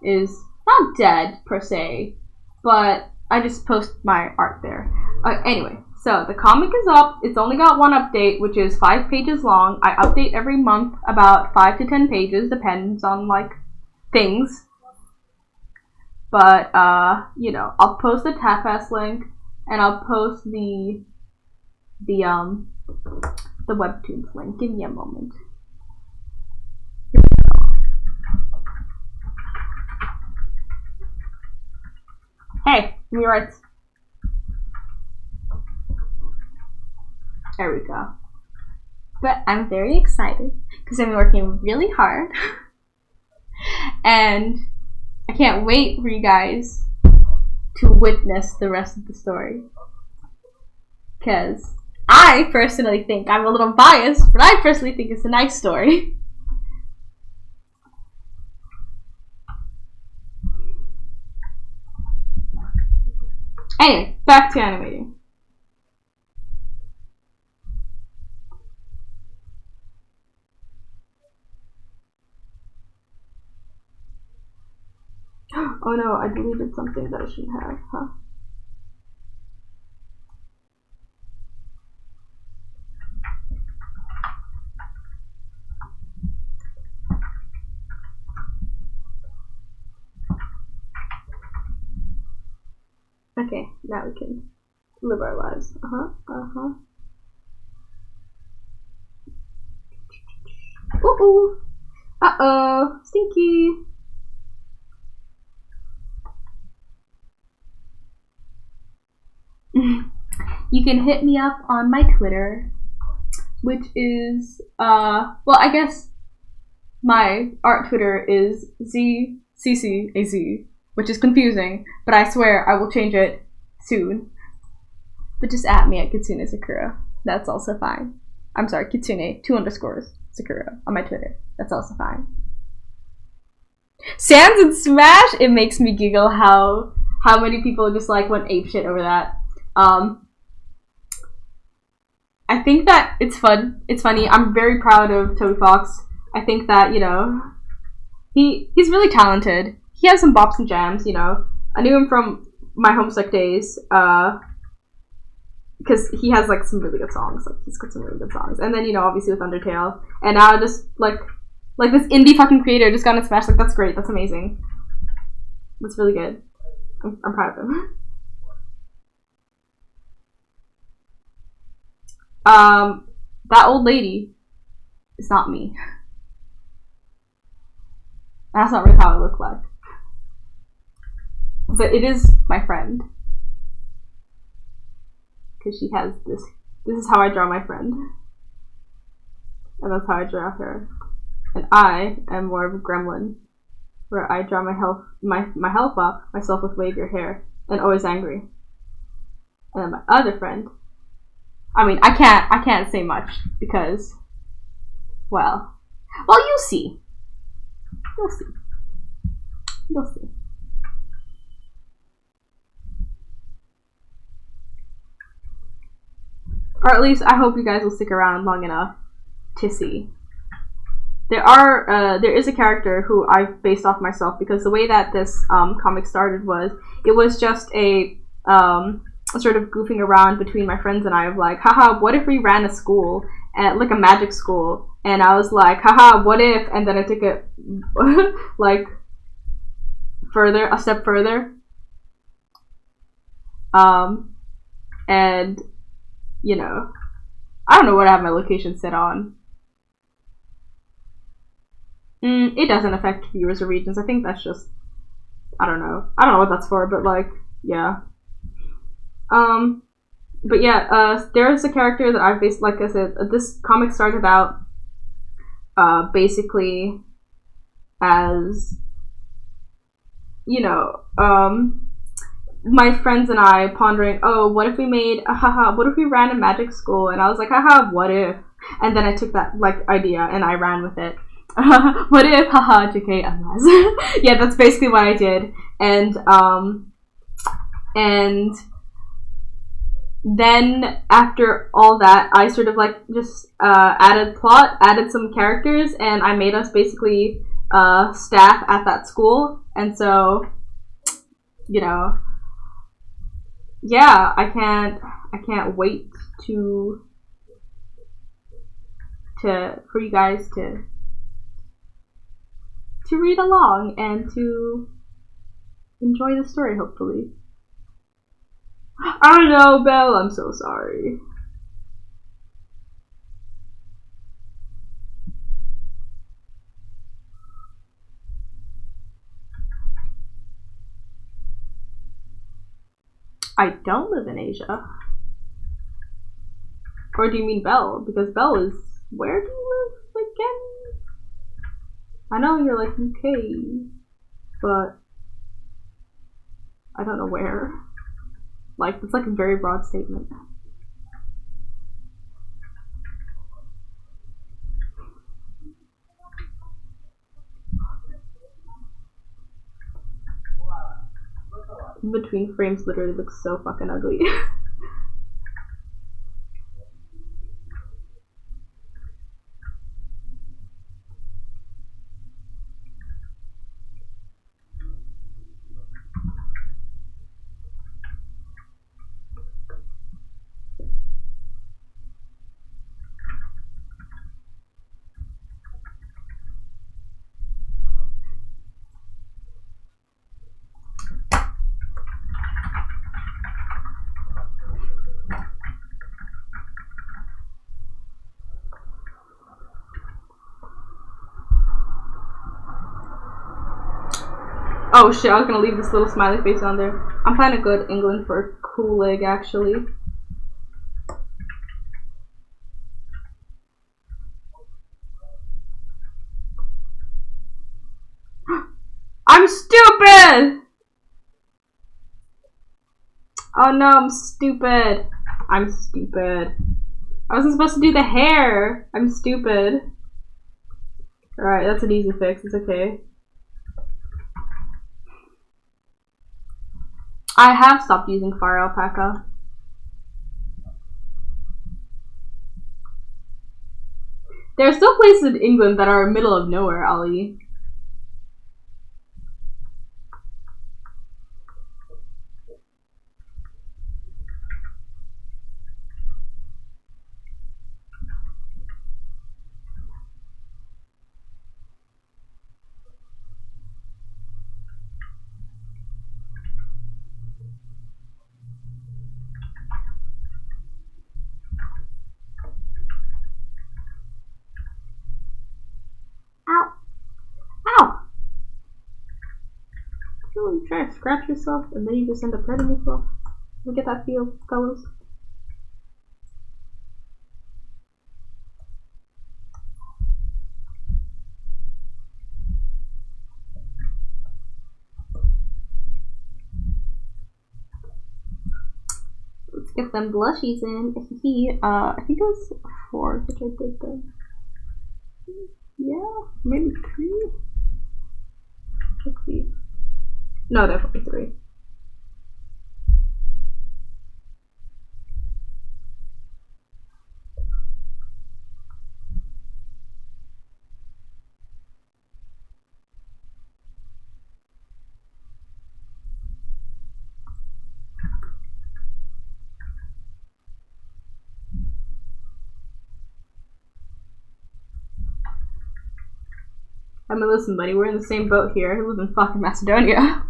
is not dead per se, but I just post my art there. Anyway, so the comic is up. It's only got one update, which is 5 pages long. I update every month about 5 to 10 pages, depends on like things. But you know, I'll post the TapFest link, and I'll post the Webtoons link. Give me a moment. Hey, give me rights. There we go. But I'm very excited because I've been working really hard, and I can't wait for you guys to witness the rest of the story. Because I personally think, I'm a little biased, but I personally think it's a nice story. Anyway, back to animating. Oh no, I deleted something that I shouldn't have, huh? Okay, now we can live our lives. Ooh. Uh-oh. Stinky. You can hit me up on my Twitter, which is, well, I guess my art Twitter is ZCCAZ, which is confusing, but I swear I will change it soon. But just at me at KitsuneZakuro. That's also fine. I'm sorry, Kitsune, 2_Zakuro on my Twitter. That's also fine. Sans and Smash, it makes me giggle how many people just like went apeshit over that. I think that it's fun. It's funny. I'm very proud of Toby Fox. I think that, you know, he's really talented. He has some bops and jams, you know. I knew him from my Homesick days, because he has like some really good songs. Like he's got some really good songs. And then, you know, obviously with Undertale. And now just like this indie fucking creator just got in Smash. Like, that's great. That's amazing. That's really good. I'm proud of him. That old lady is not me. That's not really how I look like. But it is my friend. Because she has this. This is how I draw my friend. And that's how I draw her. And I am more of a gremlin. Where I draw my help up, myself with wave your hair. And always angry. And then my other friend. I mean, I can't say much because, well, you'll see. You'll see. You'll see. Or at least I hope you guys will stick around long enough to see. There is a character who I've based off myself because the way that this comic started was, it was just a sort of goofing around between my friends and I of like, haha, what if we ran a school, at like a magic school? And I was like, haha, what if? And then I took it like a step further. And you know, I don't know what I have my location set on. It doesn't affect viewers or regions. I think that's just, I don't know what that's for, but like, yeah. But yeah, there's a character that I've based, like I said, this comic started out basically as, you know, my friends and I pondering, oh, what if we made, what if we ran a magic school? And I was like, haha, what if? And then I took that, like, idea and I ran with it. What if, haha, JK, unless. Yeah, that's basically what I did. And then after all that, I sort of like just added plot, added some characters, and I made us basically staff at that school. And so, you know, yeah, I can't wait for you guys to read along and to enjoy the story, hopefully. I don't know, Belle, I'm so sorry. I don't live in Asia. Or do you mean Belle? Because Belle is, where do you live again? I know you're like UK, but I don't know where. Like, it's like a very broad statement. Between frames literally looks so fucking ugly. Oh shit, I was gonna leave this little smiley face on there. I'm planning to go to England for a cool leg, actually. I'm stupid! Oh no, I'm stupid. I'm stupid. I wasn't supposed to do the hair. I'm stupid. Alright, that's an easy fix. It's okay. I have stopped using Fire Alpaca. There are still places in England that are middle of nowhere, Ali. Ow. Ow! You try to scratch yourself and then you just end up hurting yourself. You get that feel, fellas? Let's get them blushies in. I think it was 4 which I did them. Yeah, maybe 3? Let's see. No, definitely 3. I mean, listen, buddy, we're in the same boat here. I live in fucking Macedonia.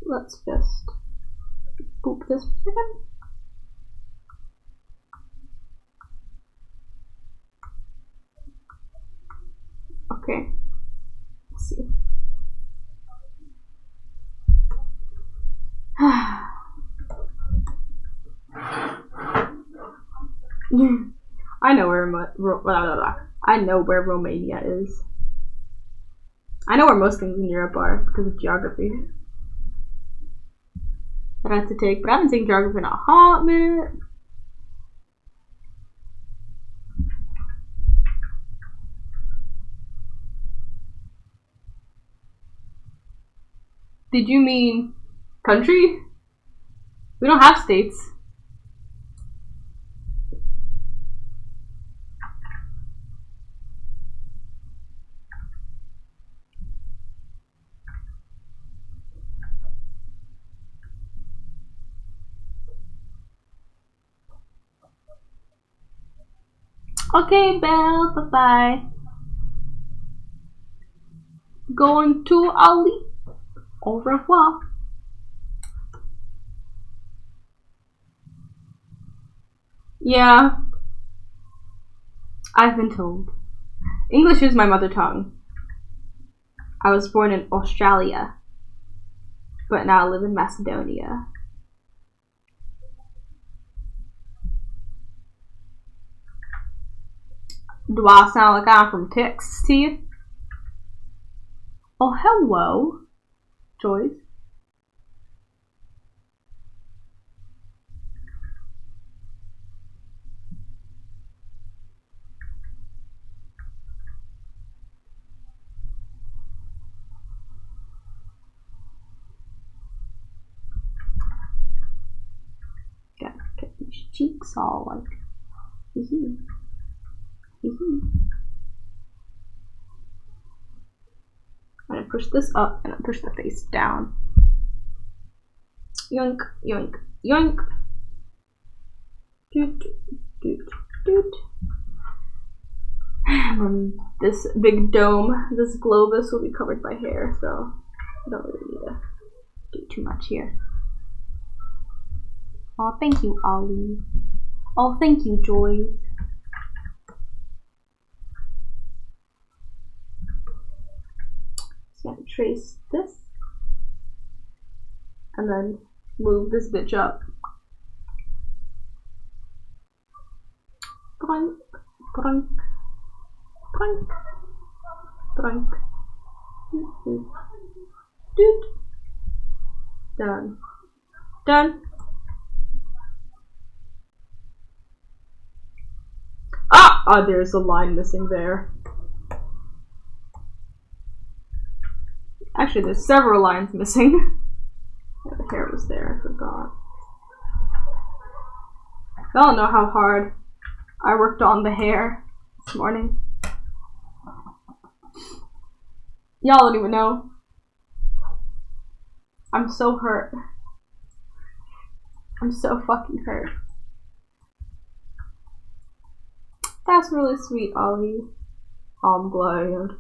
Let's just boop this for a second. Okay. Let's see. I know where I know where Romania is. I know where most things in Europe are because of geography. That I have to take, but I haven't taken geography in a hot minute. Did you mean country? We don't have states. Okay, Belle, bye-bye. Going to Ali. Au revoir. Yeah. I've been told. English is my mother tongue. I was born in Australia, but now I live in Macedonia. Do I sound like I'm from Texas to you? Oh, hello, Joyce. Gotta get these cheeks all like, hee hee. I'm gonna push this up and then push the face down. Yoink, yoink, yoink. Doot, doot, doot. And then this big dome, this globus will be covered by hair, so I don't really need to do too much here. Oh, thank you, Ollie. Oh, thank you, Joy. Just gonna trace this and then move this bitch up. Brunk, brunk, brunk, brunk. Doot. Done. Done. Ah! Oh, there's a line missing there. Actually, there's several lines missing. Yeah, the hair was there, I forgot. Y'all know how hard I worked on the hair this morning. Y'all don't even know. I'm so hurt. I'm so fucking hurt. That's really sweet, Ollie. I'm glad.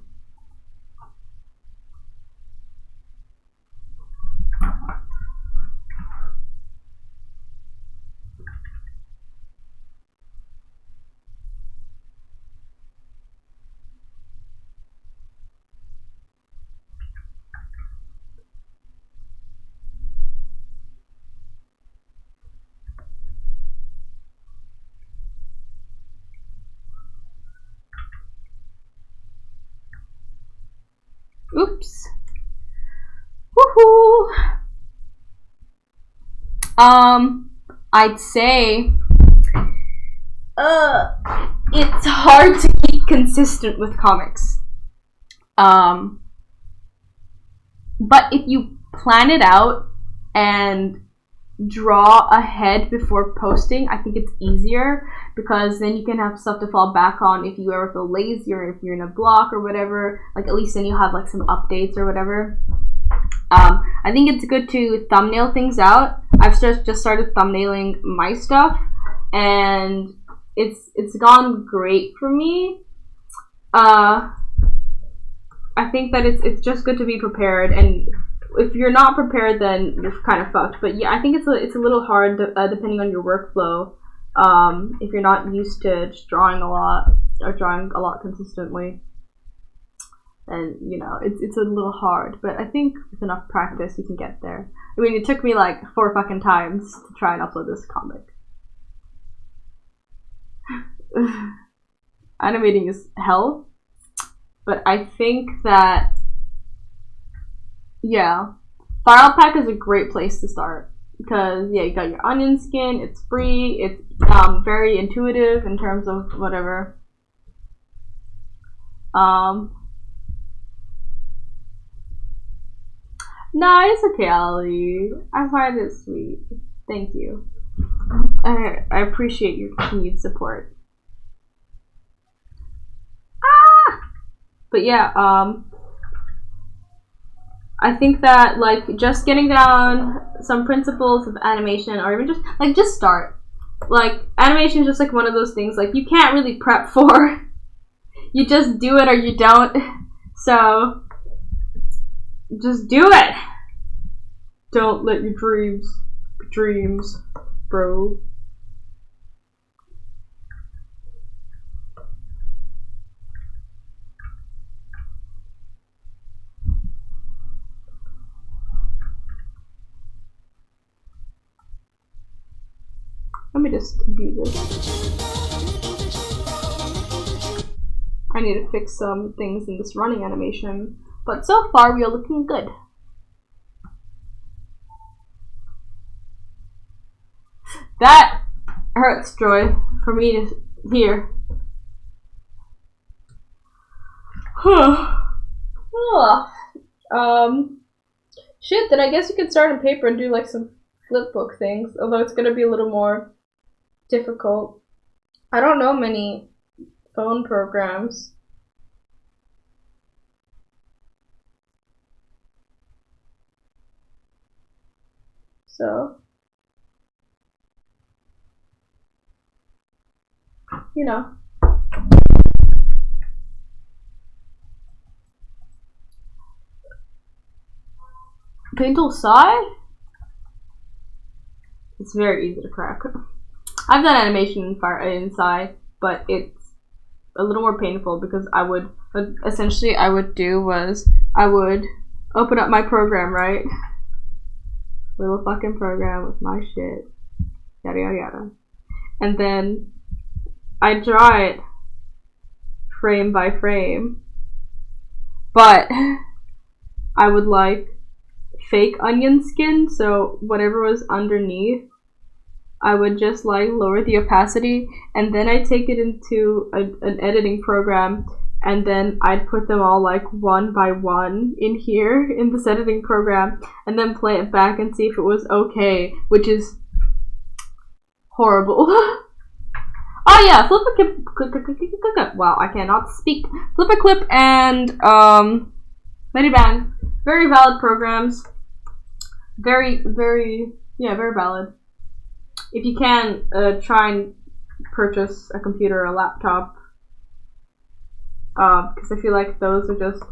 Oops. Woohoo! I'd say it's hard to keep consistent with comics. But if you plan it out and draw ahead before posting, I think it's easier, because then you can have stuff to fall back on if you ever feel lazy or if you're in a block or whatever. Like, at least then you'll have like some updates or whatever. I think it's good to thumbnail things out. I've just started thumbnailing my stuff, and it's gone great for me. I think that it's just good to be prepared, and if you're not prepared, then you're kind of fucked. But yeah, I think it's a little hard depending on your workflow. If you're not used to just drawing a lot or drawing a lot consistently, and you know, it's a little hard. But I think with enough practice, you can get there. I mean, it took me like 4 fucking times to try and upload this comic. Animating is hell, but I think that, yeah, File Pack is a great place to start, because yeah, you got your onion skin, it's free, it's very intuitive in terms of whatever. No, it's okay, Ali. I find it sweet. Thank you. I appreciate your continued support. But yeah, I think that like just getting down some principles of animation, or even just start. Like, animation is just like one of those things like you can't really prep for. You just do it or you don't. So just do it. Don't let your dreams be dreams, bro. Let me just view this. I need to fix some things in this running animation, but so far we are looking good. That hurts, Joy, for me to hear. Shit, then I guess you could start on paper and do like some flipbook things, although it's gonna be a little more difficult. I don't know many phone programs. So, you know. Paintal Sai? It's very easy to crack. I've done animation in Sai, but it's a little more painful because I would open up my program, right? Little fucking program with my shit. Yada yada yada. And then I draw it frame by frame. But I would like fake onion skin, so whatever was underneath, I would just like lower the opacity, and then I take it into an editing program, and then I'd put them all like one by one in here in this editing program, and then play it back and see if it was okay, which is horrible. Oh yeah, flip a clip. Wow, I cannot speak. Flip a clip and Medibang, very valid programs. Very valid. If you can, try and purchase a computer or a laptop, because I feel like those are just,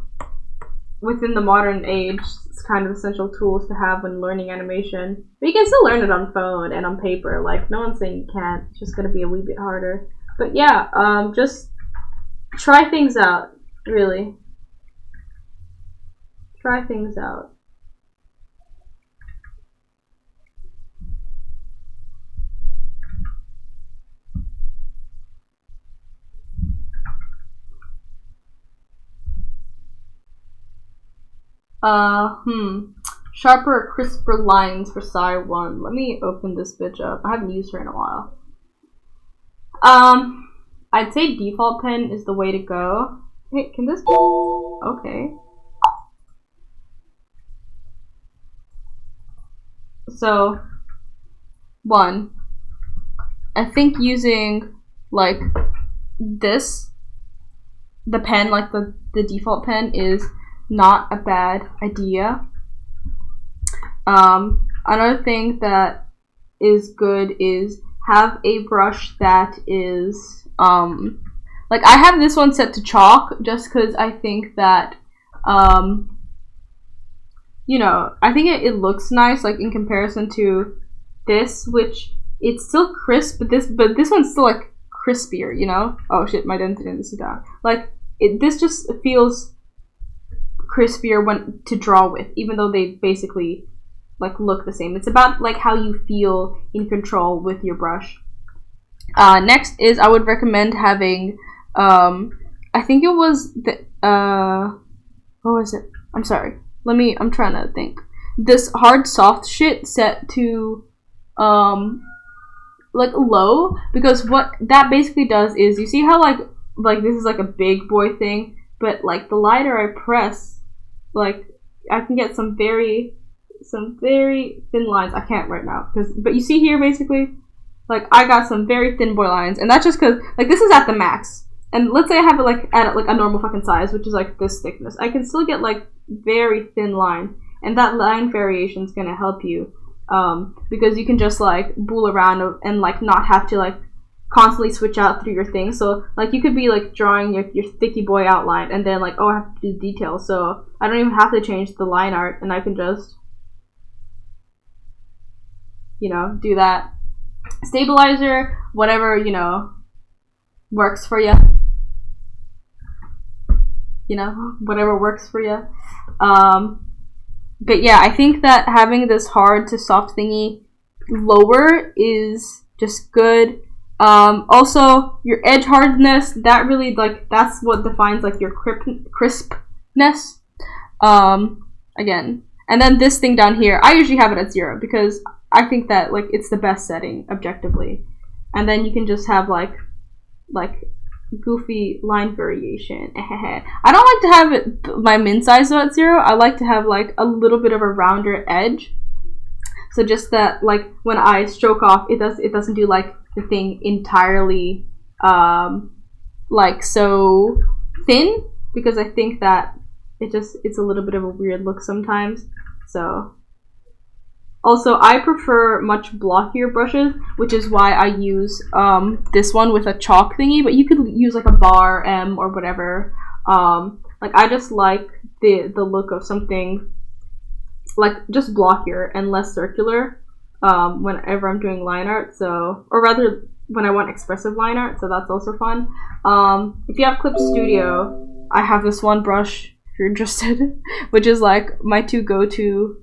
within the modern age, it's kind of essential tools to have when learning animation. But you can still learn it on phone and on paper. Like, no one's saying you can't. It's just gonna be a wee bit harder. But yeah, just try things out. Really, try things out. Sharper or crisper lines for Psy 1. Let me open this bitch up. I haven't used her in a while. I'd say default pen is the way to go. Hey, can this be? Okay. So, one, I think using like this, the pen, like the default pen, is not a bad idea. Another thing that is good is have a brush that is like I have this one set to chalk just because I think that you know, I think it looks nice like in comparison to this, which it's still crisp, but this one's still like crispier, you know? Oh shit, my density is down. Like this just feels crispier when to draw with, even though they basically like look the same. It's about like how you feel in control with your brush. Next is I would recommend having I think it was the what was it? I'm sorry. I'm trying to think. This hard soft shit set to like low, because what that basically does is, you see how like this is like a big boy thing, but like the lighter I press, like I can get some very thin lines. I can't right now but you see here basically, like I got some very thin boy lines, and that's just because like this is at the max. And let's say I have it like at like a normal fucking size, which is like this thickness, I can still get like very thin line, and that line variation is gonna help you because you can just like bool around and like not have to like constantly switch out through your thing. So like you could be like drawing your thicky boy outline, and then like, oh, I have to do details, so I don't even have to change the line art, and I can just, you know, do that. Stabilizer, whatever, you know, works for you. You know, whatever works for you. But yeah, I think that having this hard to soft thingy lower is just good. Also, your edge hardness, that really, like, that's what defines, like, your crispness. Again. And then this thing down here, I usually have it at 0 because I think that, like, it's the best setting, objectively. And then you can just have, like goofy line variation. I don't like to have it my min size though at 0. I like to have like a little bit of a rounder edge, so just that like when I stroke off, it doesn't do like the thing entirely like so thin, because I think that it's a little bit of a weird look sometimes. So also, I prefer much blockier brushes, which is why I use this one with a chalk thingy, but you could use like a bar M or whatever. Like I just like the look of something like just blockier and less circular whenever I'm doing line art. So, or rather, when I want expressive line art. So that's also fun. If you have Clipstudio, I have this one brush if you're interested, which is like my go-to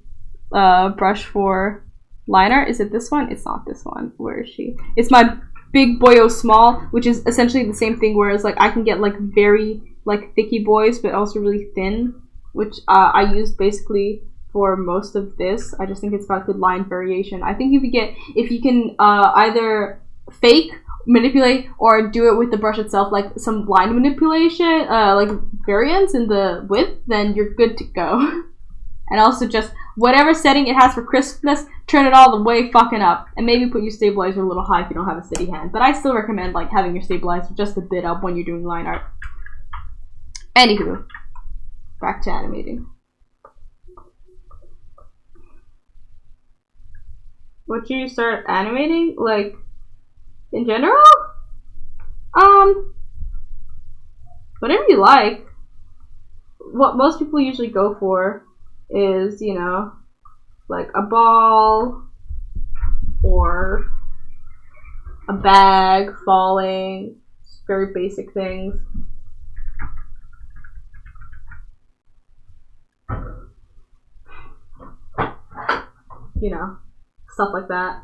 brush for line art. Is it this one? It's not this one. Where is she? It's my big boyo small, which is essentially the same thing, whereas like I can get like very like thicky boys but also really thin, which I use basically for most of this. I just think it's got good line variation. I think if you can either fake manipulate or do it with the brush itself, like some line manipulation, like variance in the width, then you're good to go. And also just whatever setting it has for crispness, turn it all the way fucking up. And maybe put your stabilizer a little high if you don't have a steady hand. But I still recommend like having your stabilizer just a bit up when you're doing line art. Anywho, back to animating. Would you start animating, like, in general? Whatever you like. What most people usually go for is, you know, like a ball or a bag falling, very basic things. You know, stuff like that.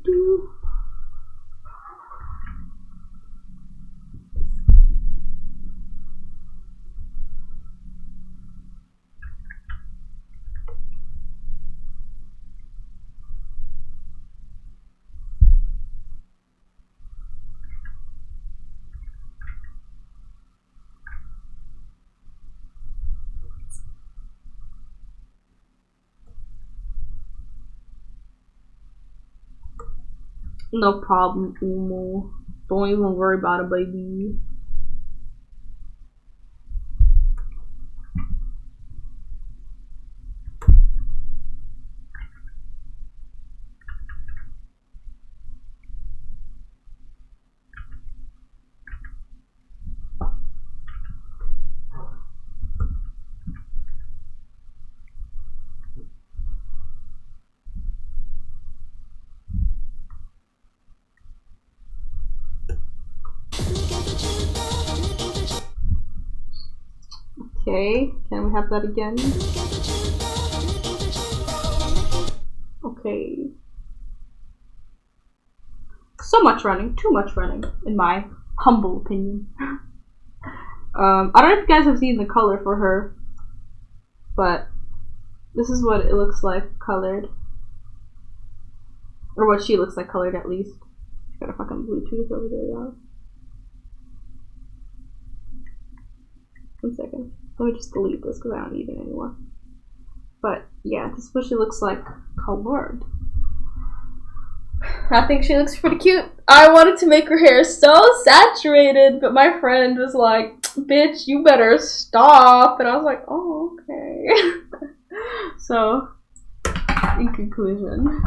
Do. No problem, Umo. Don't even worry about it, baby. Okay, can we have that again? Okay. So much running, too much running, in my humble opinion. I don't know if you guys have seen the color for her, but this is what it looks like colored. Or what she looks like colored, at least. She's got a fucking Bluetooth over there, y'all. 1 second. Let me just delete this because I don't need it anymore. But yeah, this is what she looks like colored. I think she looks pretty cute. I wanted to make her hair so saturated, but my friend was like, bitch, you better stop. And I was like, oh, okay. So, in conclusion.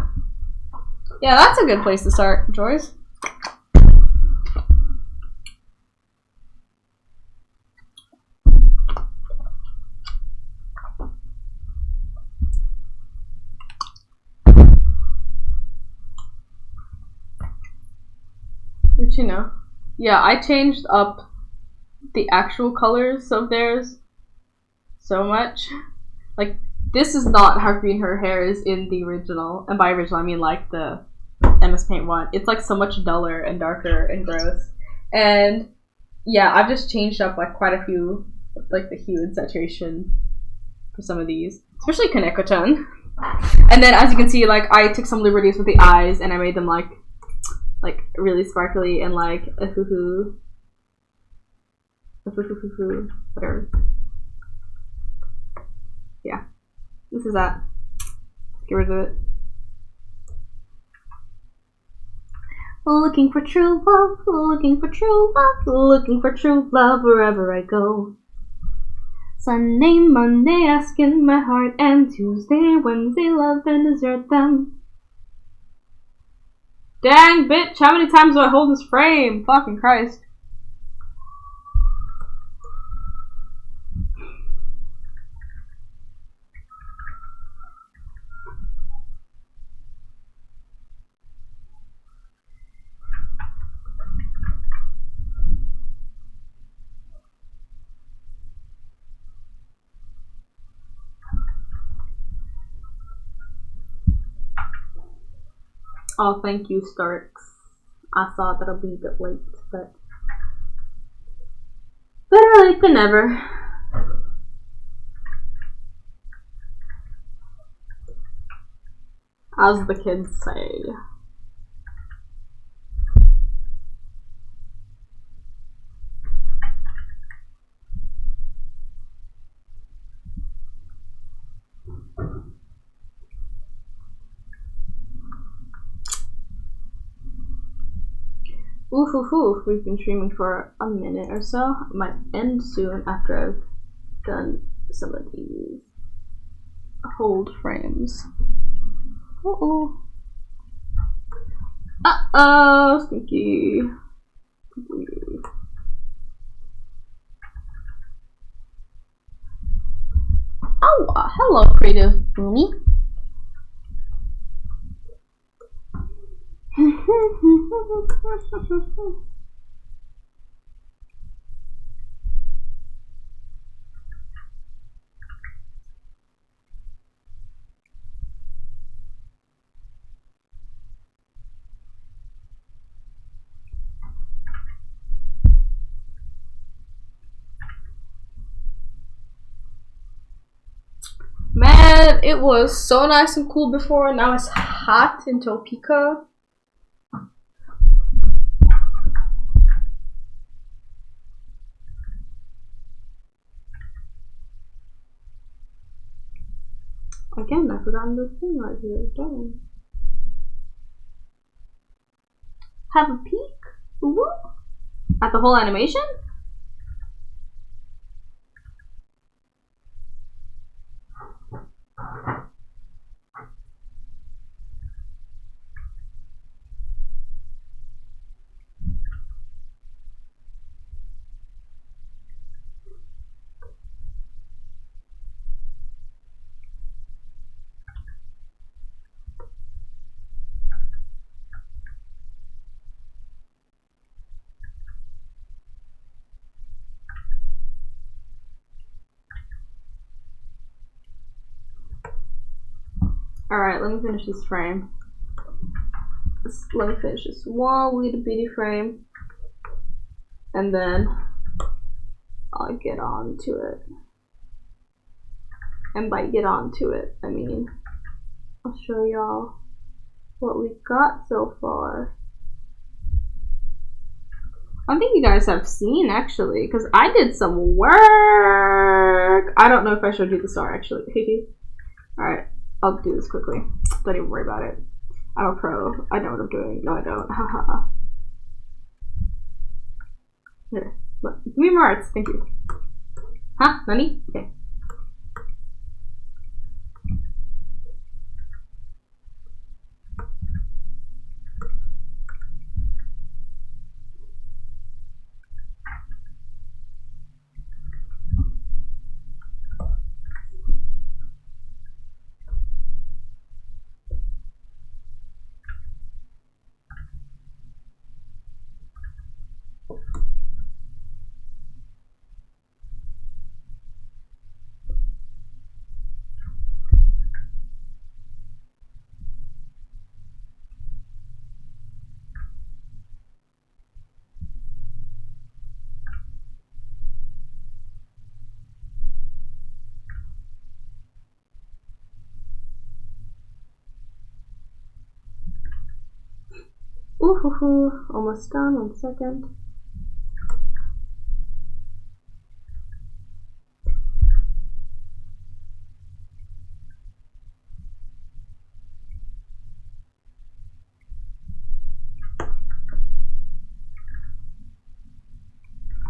Yeah, that's a good place to start, Joyce. But you know, yeah, I changed up the actual colors of theirs so much. Like, this is not how green her hair is in the original. And by original, I mean like the MS Paint one. It's like so much duller and darker and gross. And yeah, I've just changed up like quite a few, like the hue and saturation for some of these, especially Kaneko-chan. And then as you can see, like I took some liberties with the eyes and I made them like really sparkly and like a hoo-hoo, whatever. Yeah, this is that. Get rid of it. Looking for true love, looking for true love, looking for true love wherever I go. Sunday, Monday, asking my heart, and Tuesday, Wednesday, love and desert them. Dang, bitch, how many times do I hold this frame? Fucking Christ. Oh, thank you, Starks. I thought that'll be a bit late, but better late than never. As the kids say. Oof, oof, oof. We've been streaming for a minute or so. It might end soon after I've done some of these hold frames. Uh-oh. Uh-oh, stinky. Oh, hello, creative Boomy. Man, it was so nice and cool before, and now it's hot in Topeka. Again, I forgot the thing right here. Dang. have a peek. Ooh. At the whole animation? Alright, let me finish this frame. Let me finish this one little bitty frame. And then I'll get on to it. And by get on to it, I mean I'll show y'all what we've got so far. I think you guys have seen actually, because I did some work. I don't know if I showed you the star actually. Alright, I'll do this quickly. Don't even worry about it. I'm a pro. I know what I'm doing. No, I don't. Haha. Here, look. Give me more arts. Thank you. Huh? Nani? Okay. Ooh, almost done. 1 second.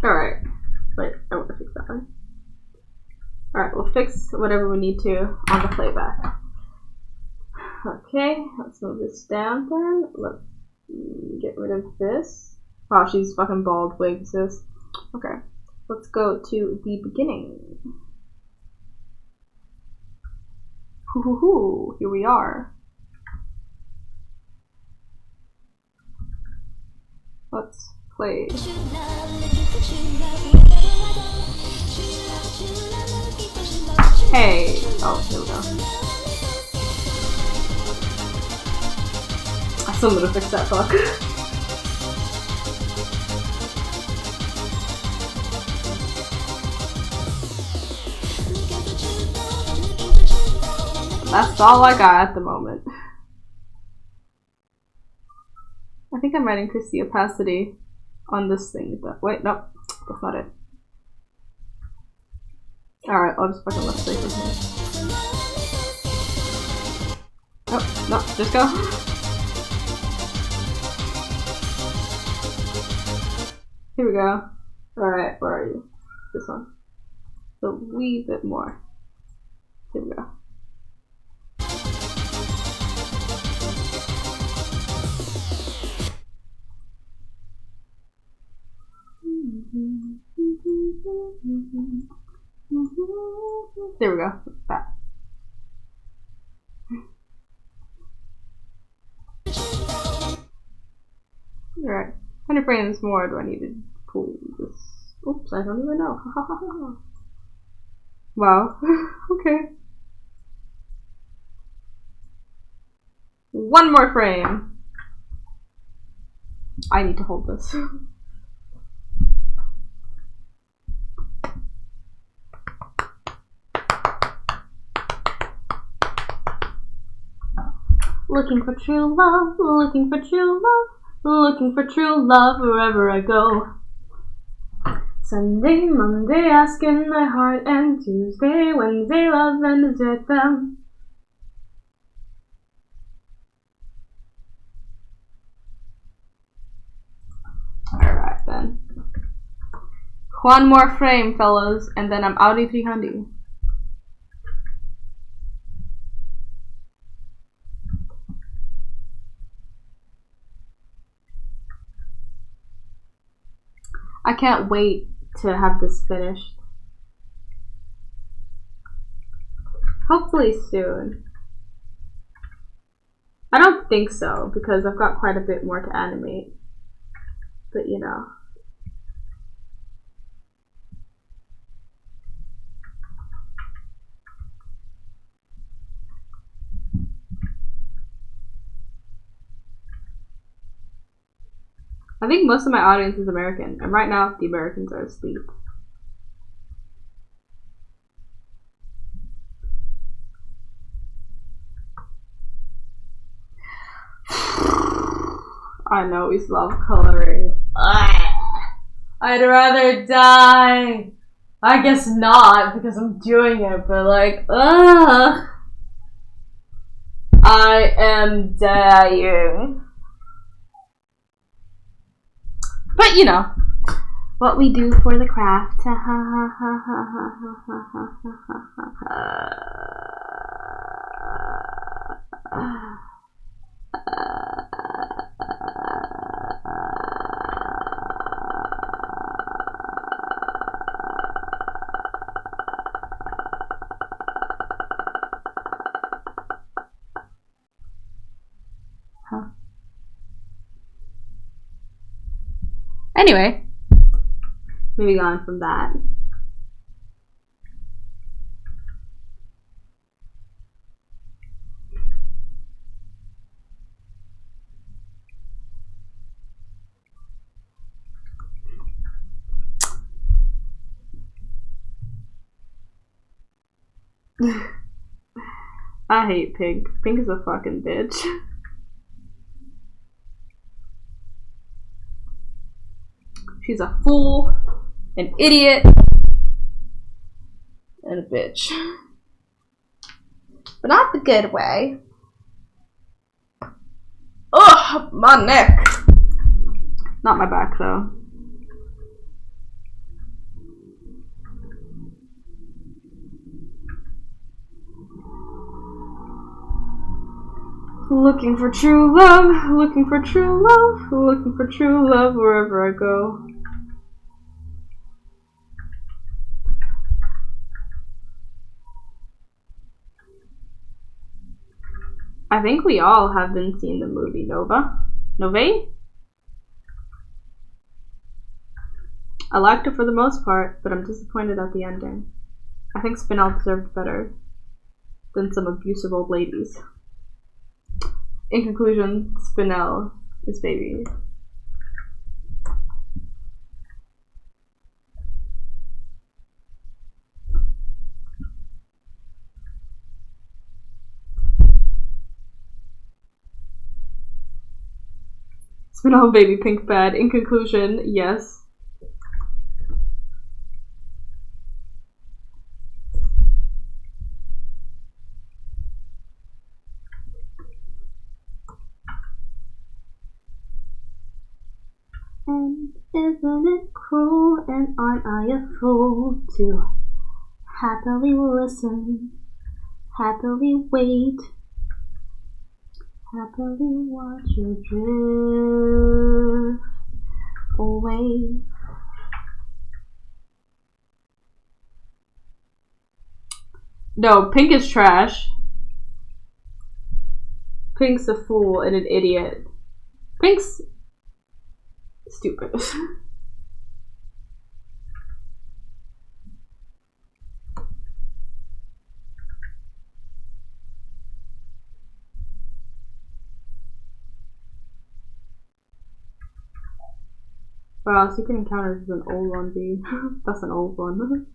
Alright. Wait, I want to fix that one. Alright, we'll fix whatever we need to on the playback. Okay, let's move this down then. Let's get rid of this. Wow, she's fucking bald wig, sis. Okay, let's go to the beginning. Hoo, here we are. Let's play. Hey! Oh, here we go. I still need to fix that fuck. That's all I got at the moment. I think I'm writing increase the opacity on this thing. But wait, nope, that's not it. Alright, I'll just fucking let's play from here. Oh, no, just go. Here we go. Alright, where are you? This one. A wee bit more. Here we go. There we go. That. Alright. How many frames more do I need to pull this? Oops, I don't even know. Wow. Okay. One more frame. I need to hold this. Looking for true love, looking for true love, looking for true love wherever I go. Sunday, Monday, asking my heart, and Tuesday, Wednesday, love and desert them. then. One more frame, fellas, and then I'm outie 300. I can't wait to have this finished. Hopefully soon. I don't think so, because I've got quite a bit more to animate. But you know. I think most of my audience is American, and right now the Americans are asleep. I know we love coloring. I'd rather die. I guess not, because I'm doing it, but like, ugh. I am dying. But you know, what we do for the craft. Anyway, moving on from that. I hate Pink. Pink is a fucking bitch. She's a fool, an idiot, and a bitch. But not the good way. Ugh, my neck. Not my back, though. Looking for true love, looking for true love, looking for true love wherever I go. I think we all have been seeing the movie Nova. Nove? I liked it for the most part, but I'm disappointed at the ending. I think Spinel deserved better than some abusive old ladies. In conclusion, Spinel is baby. Spinel baby Pink bad. In conclusion, yes. And isn't it cruel, and aren't I a fool to happily listen, happily wait, happily watch you drift away? No, Pink is trash. Pink's a fool and an idiot. Pink's stupid. Wow, Secret Encounters is an old one, B. That's an old one.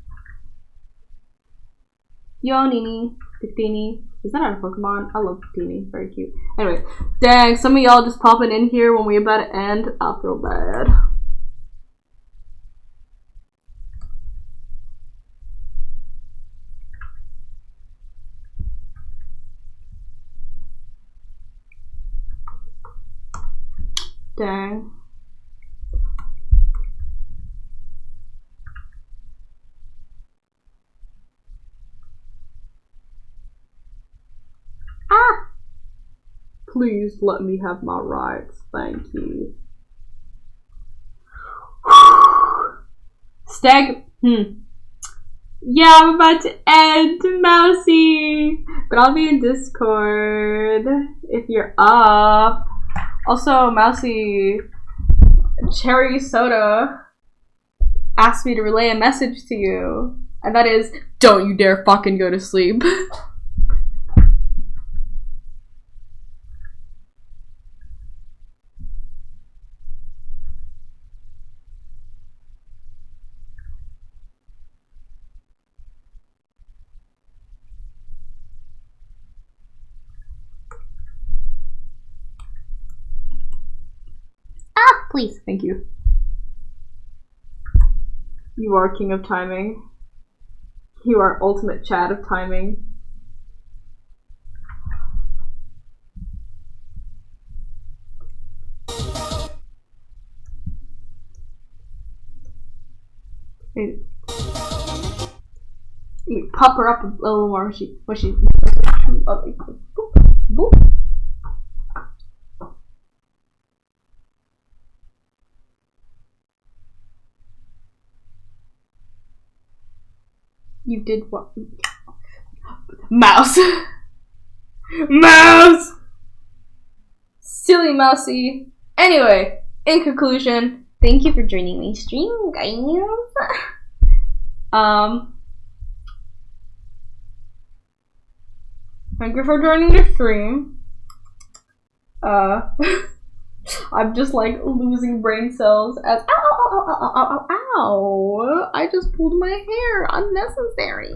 Yo, Nini. Victini. Is that our Pokemon? I love Victini. Very cute. Anyway, dang, some of y'all just popping in here when we're about to end. I feel bad. Dang. Please let me have my rights. Thank you. Stag. Yeah, I'm about to end, Mousy. But I'll be in Discord if you're up. Also, Mousy, Cherry Soda asked me to relay a message to you. And that is, don't you dare fucking go to sleep. Please. Thank you. You are king of timing. You are ultimate Chad of timing. Maybe pop her up a little more when she boop, boop. You did what? Mouse. Mouse! Silly Mousy. Anyway, in conclusion, thank you for joining my stream, guys. Thank you for joining the stream. I'm just like losing brain cells as ow, I just pulled my hair, unnecessary.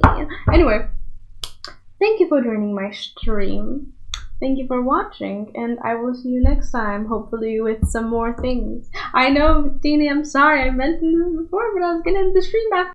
Anyway, thank you for joining my stream. Thank you for watching, and I will see you next time, hopefully with some more things. I know, Dini, I'm sorry, I mentioned this before, but I was gonna end the stream after.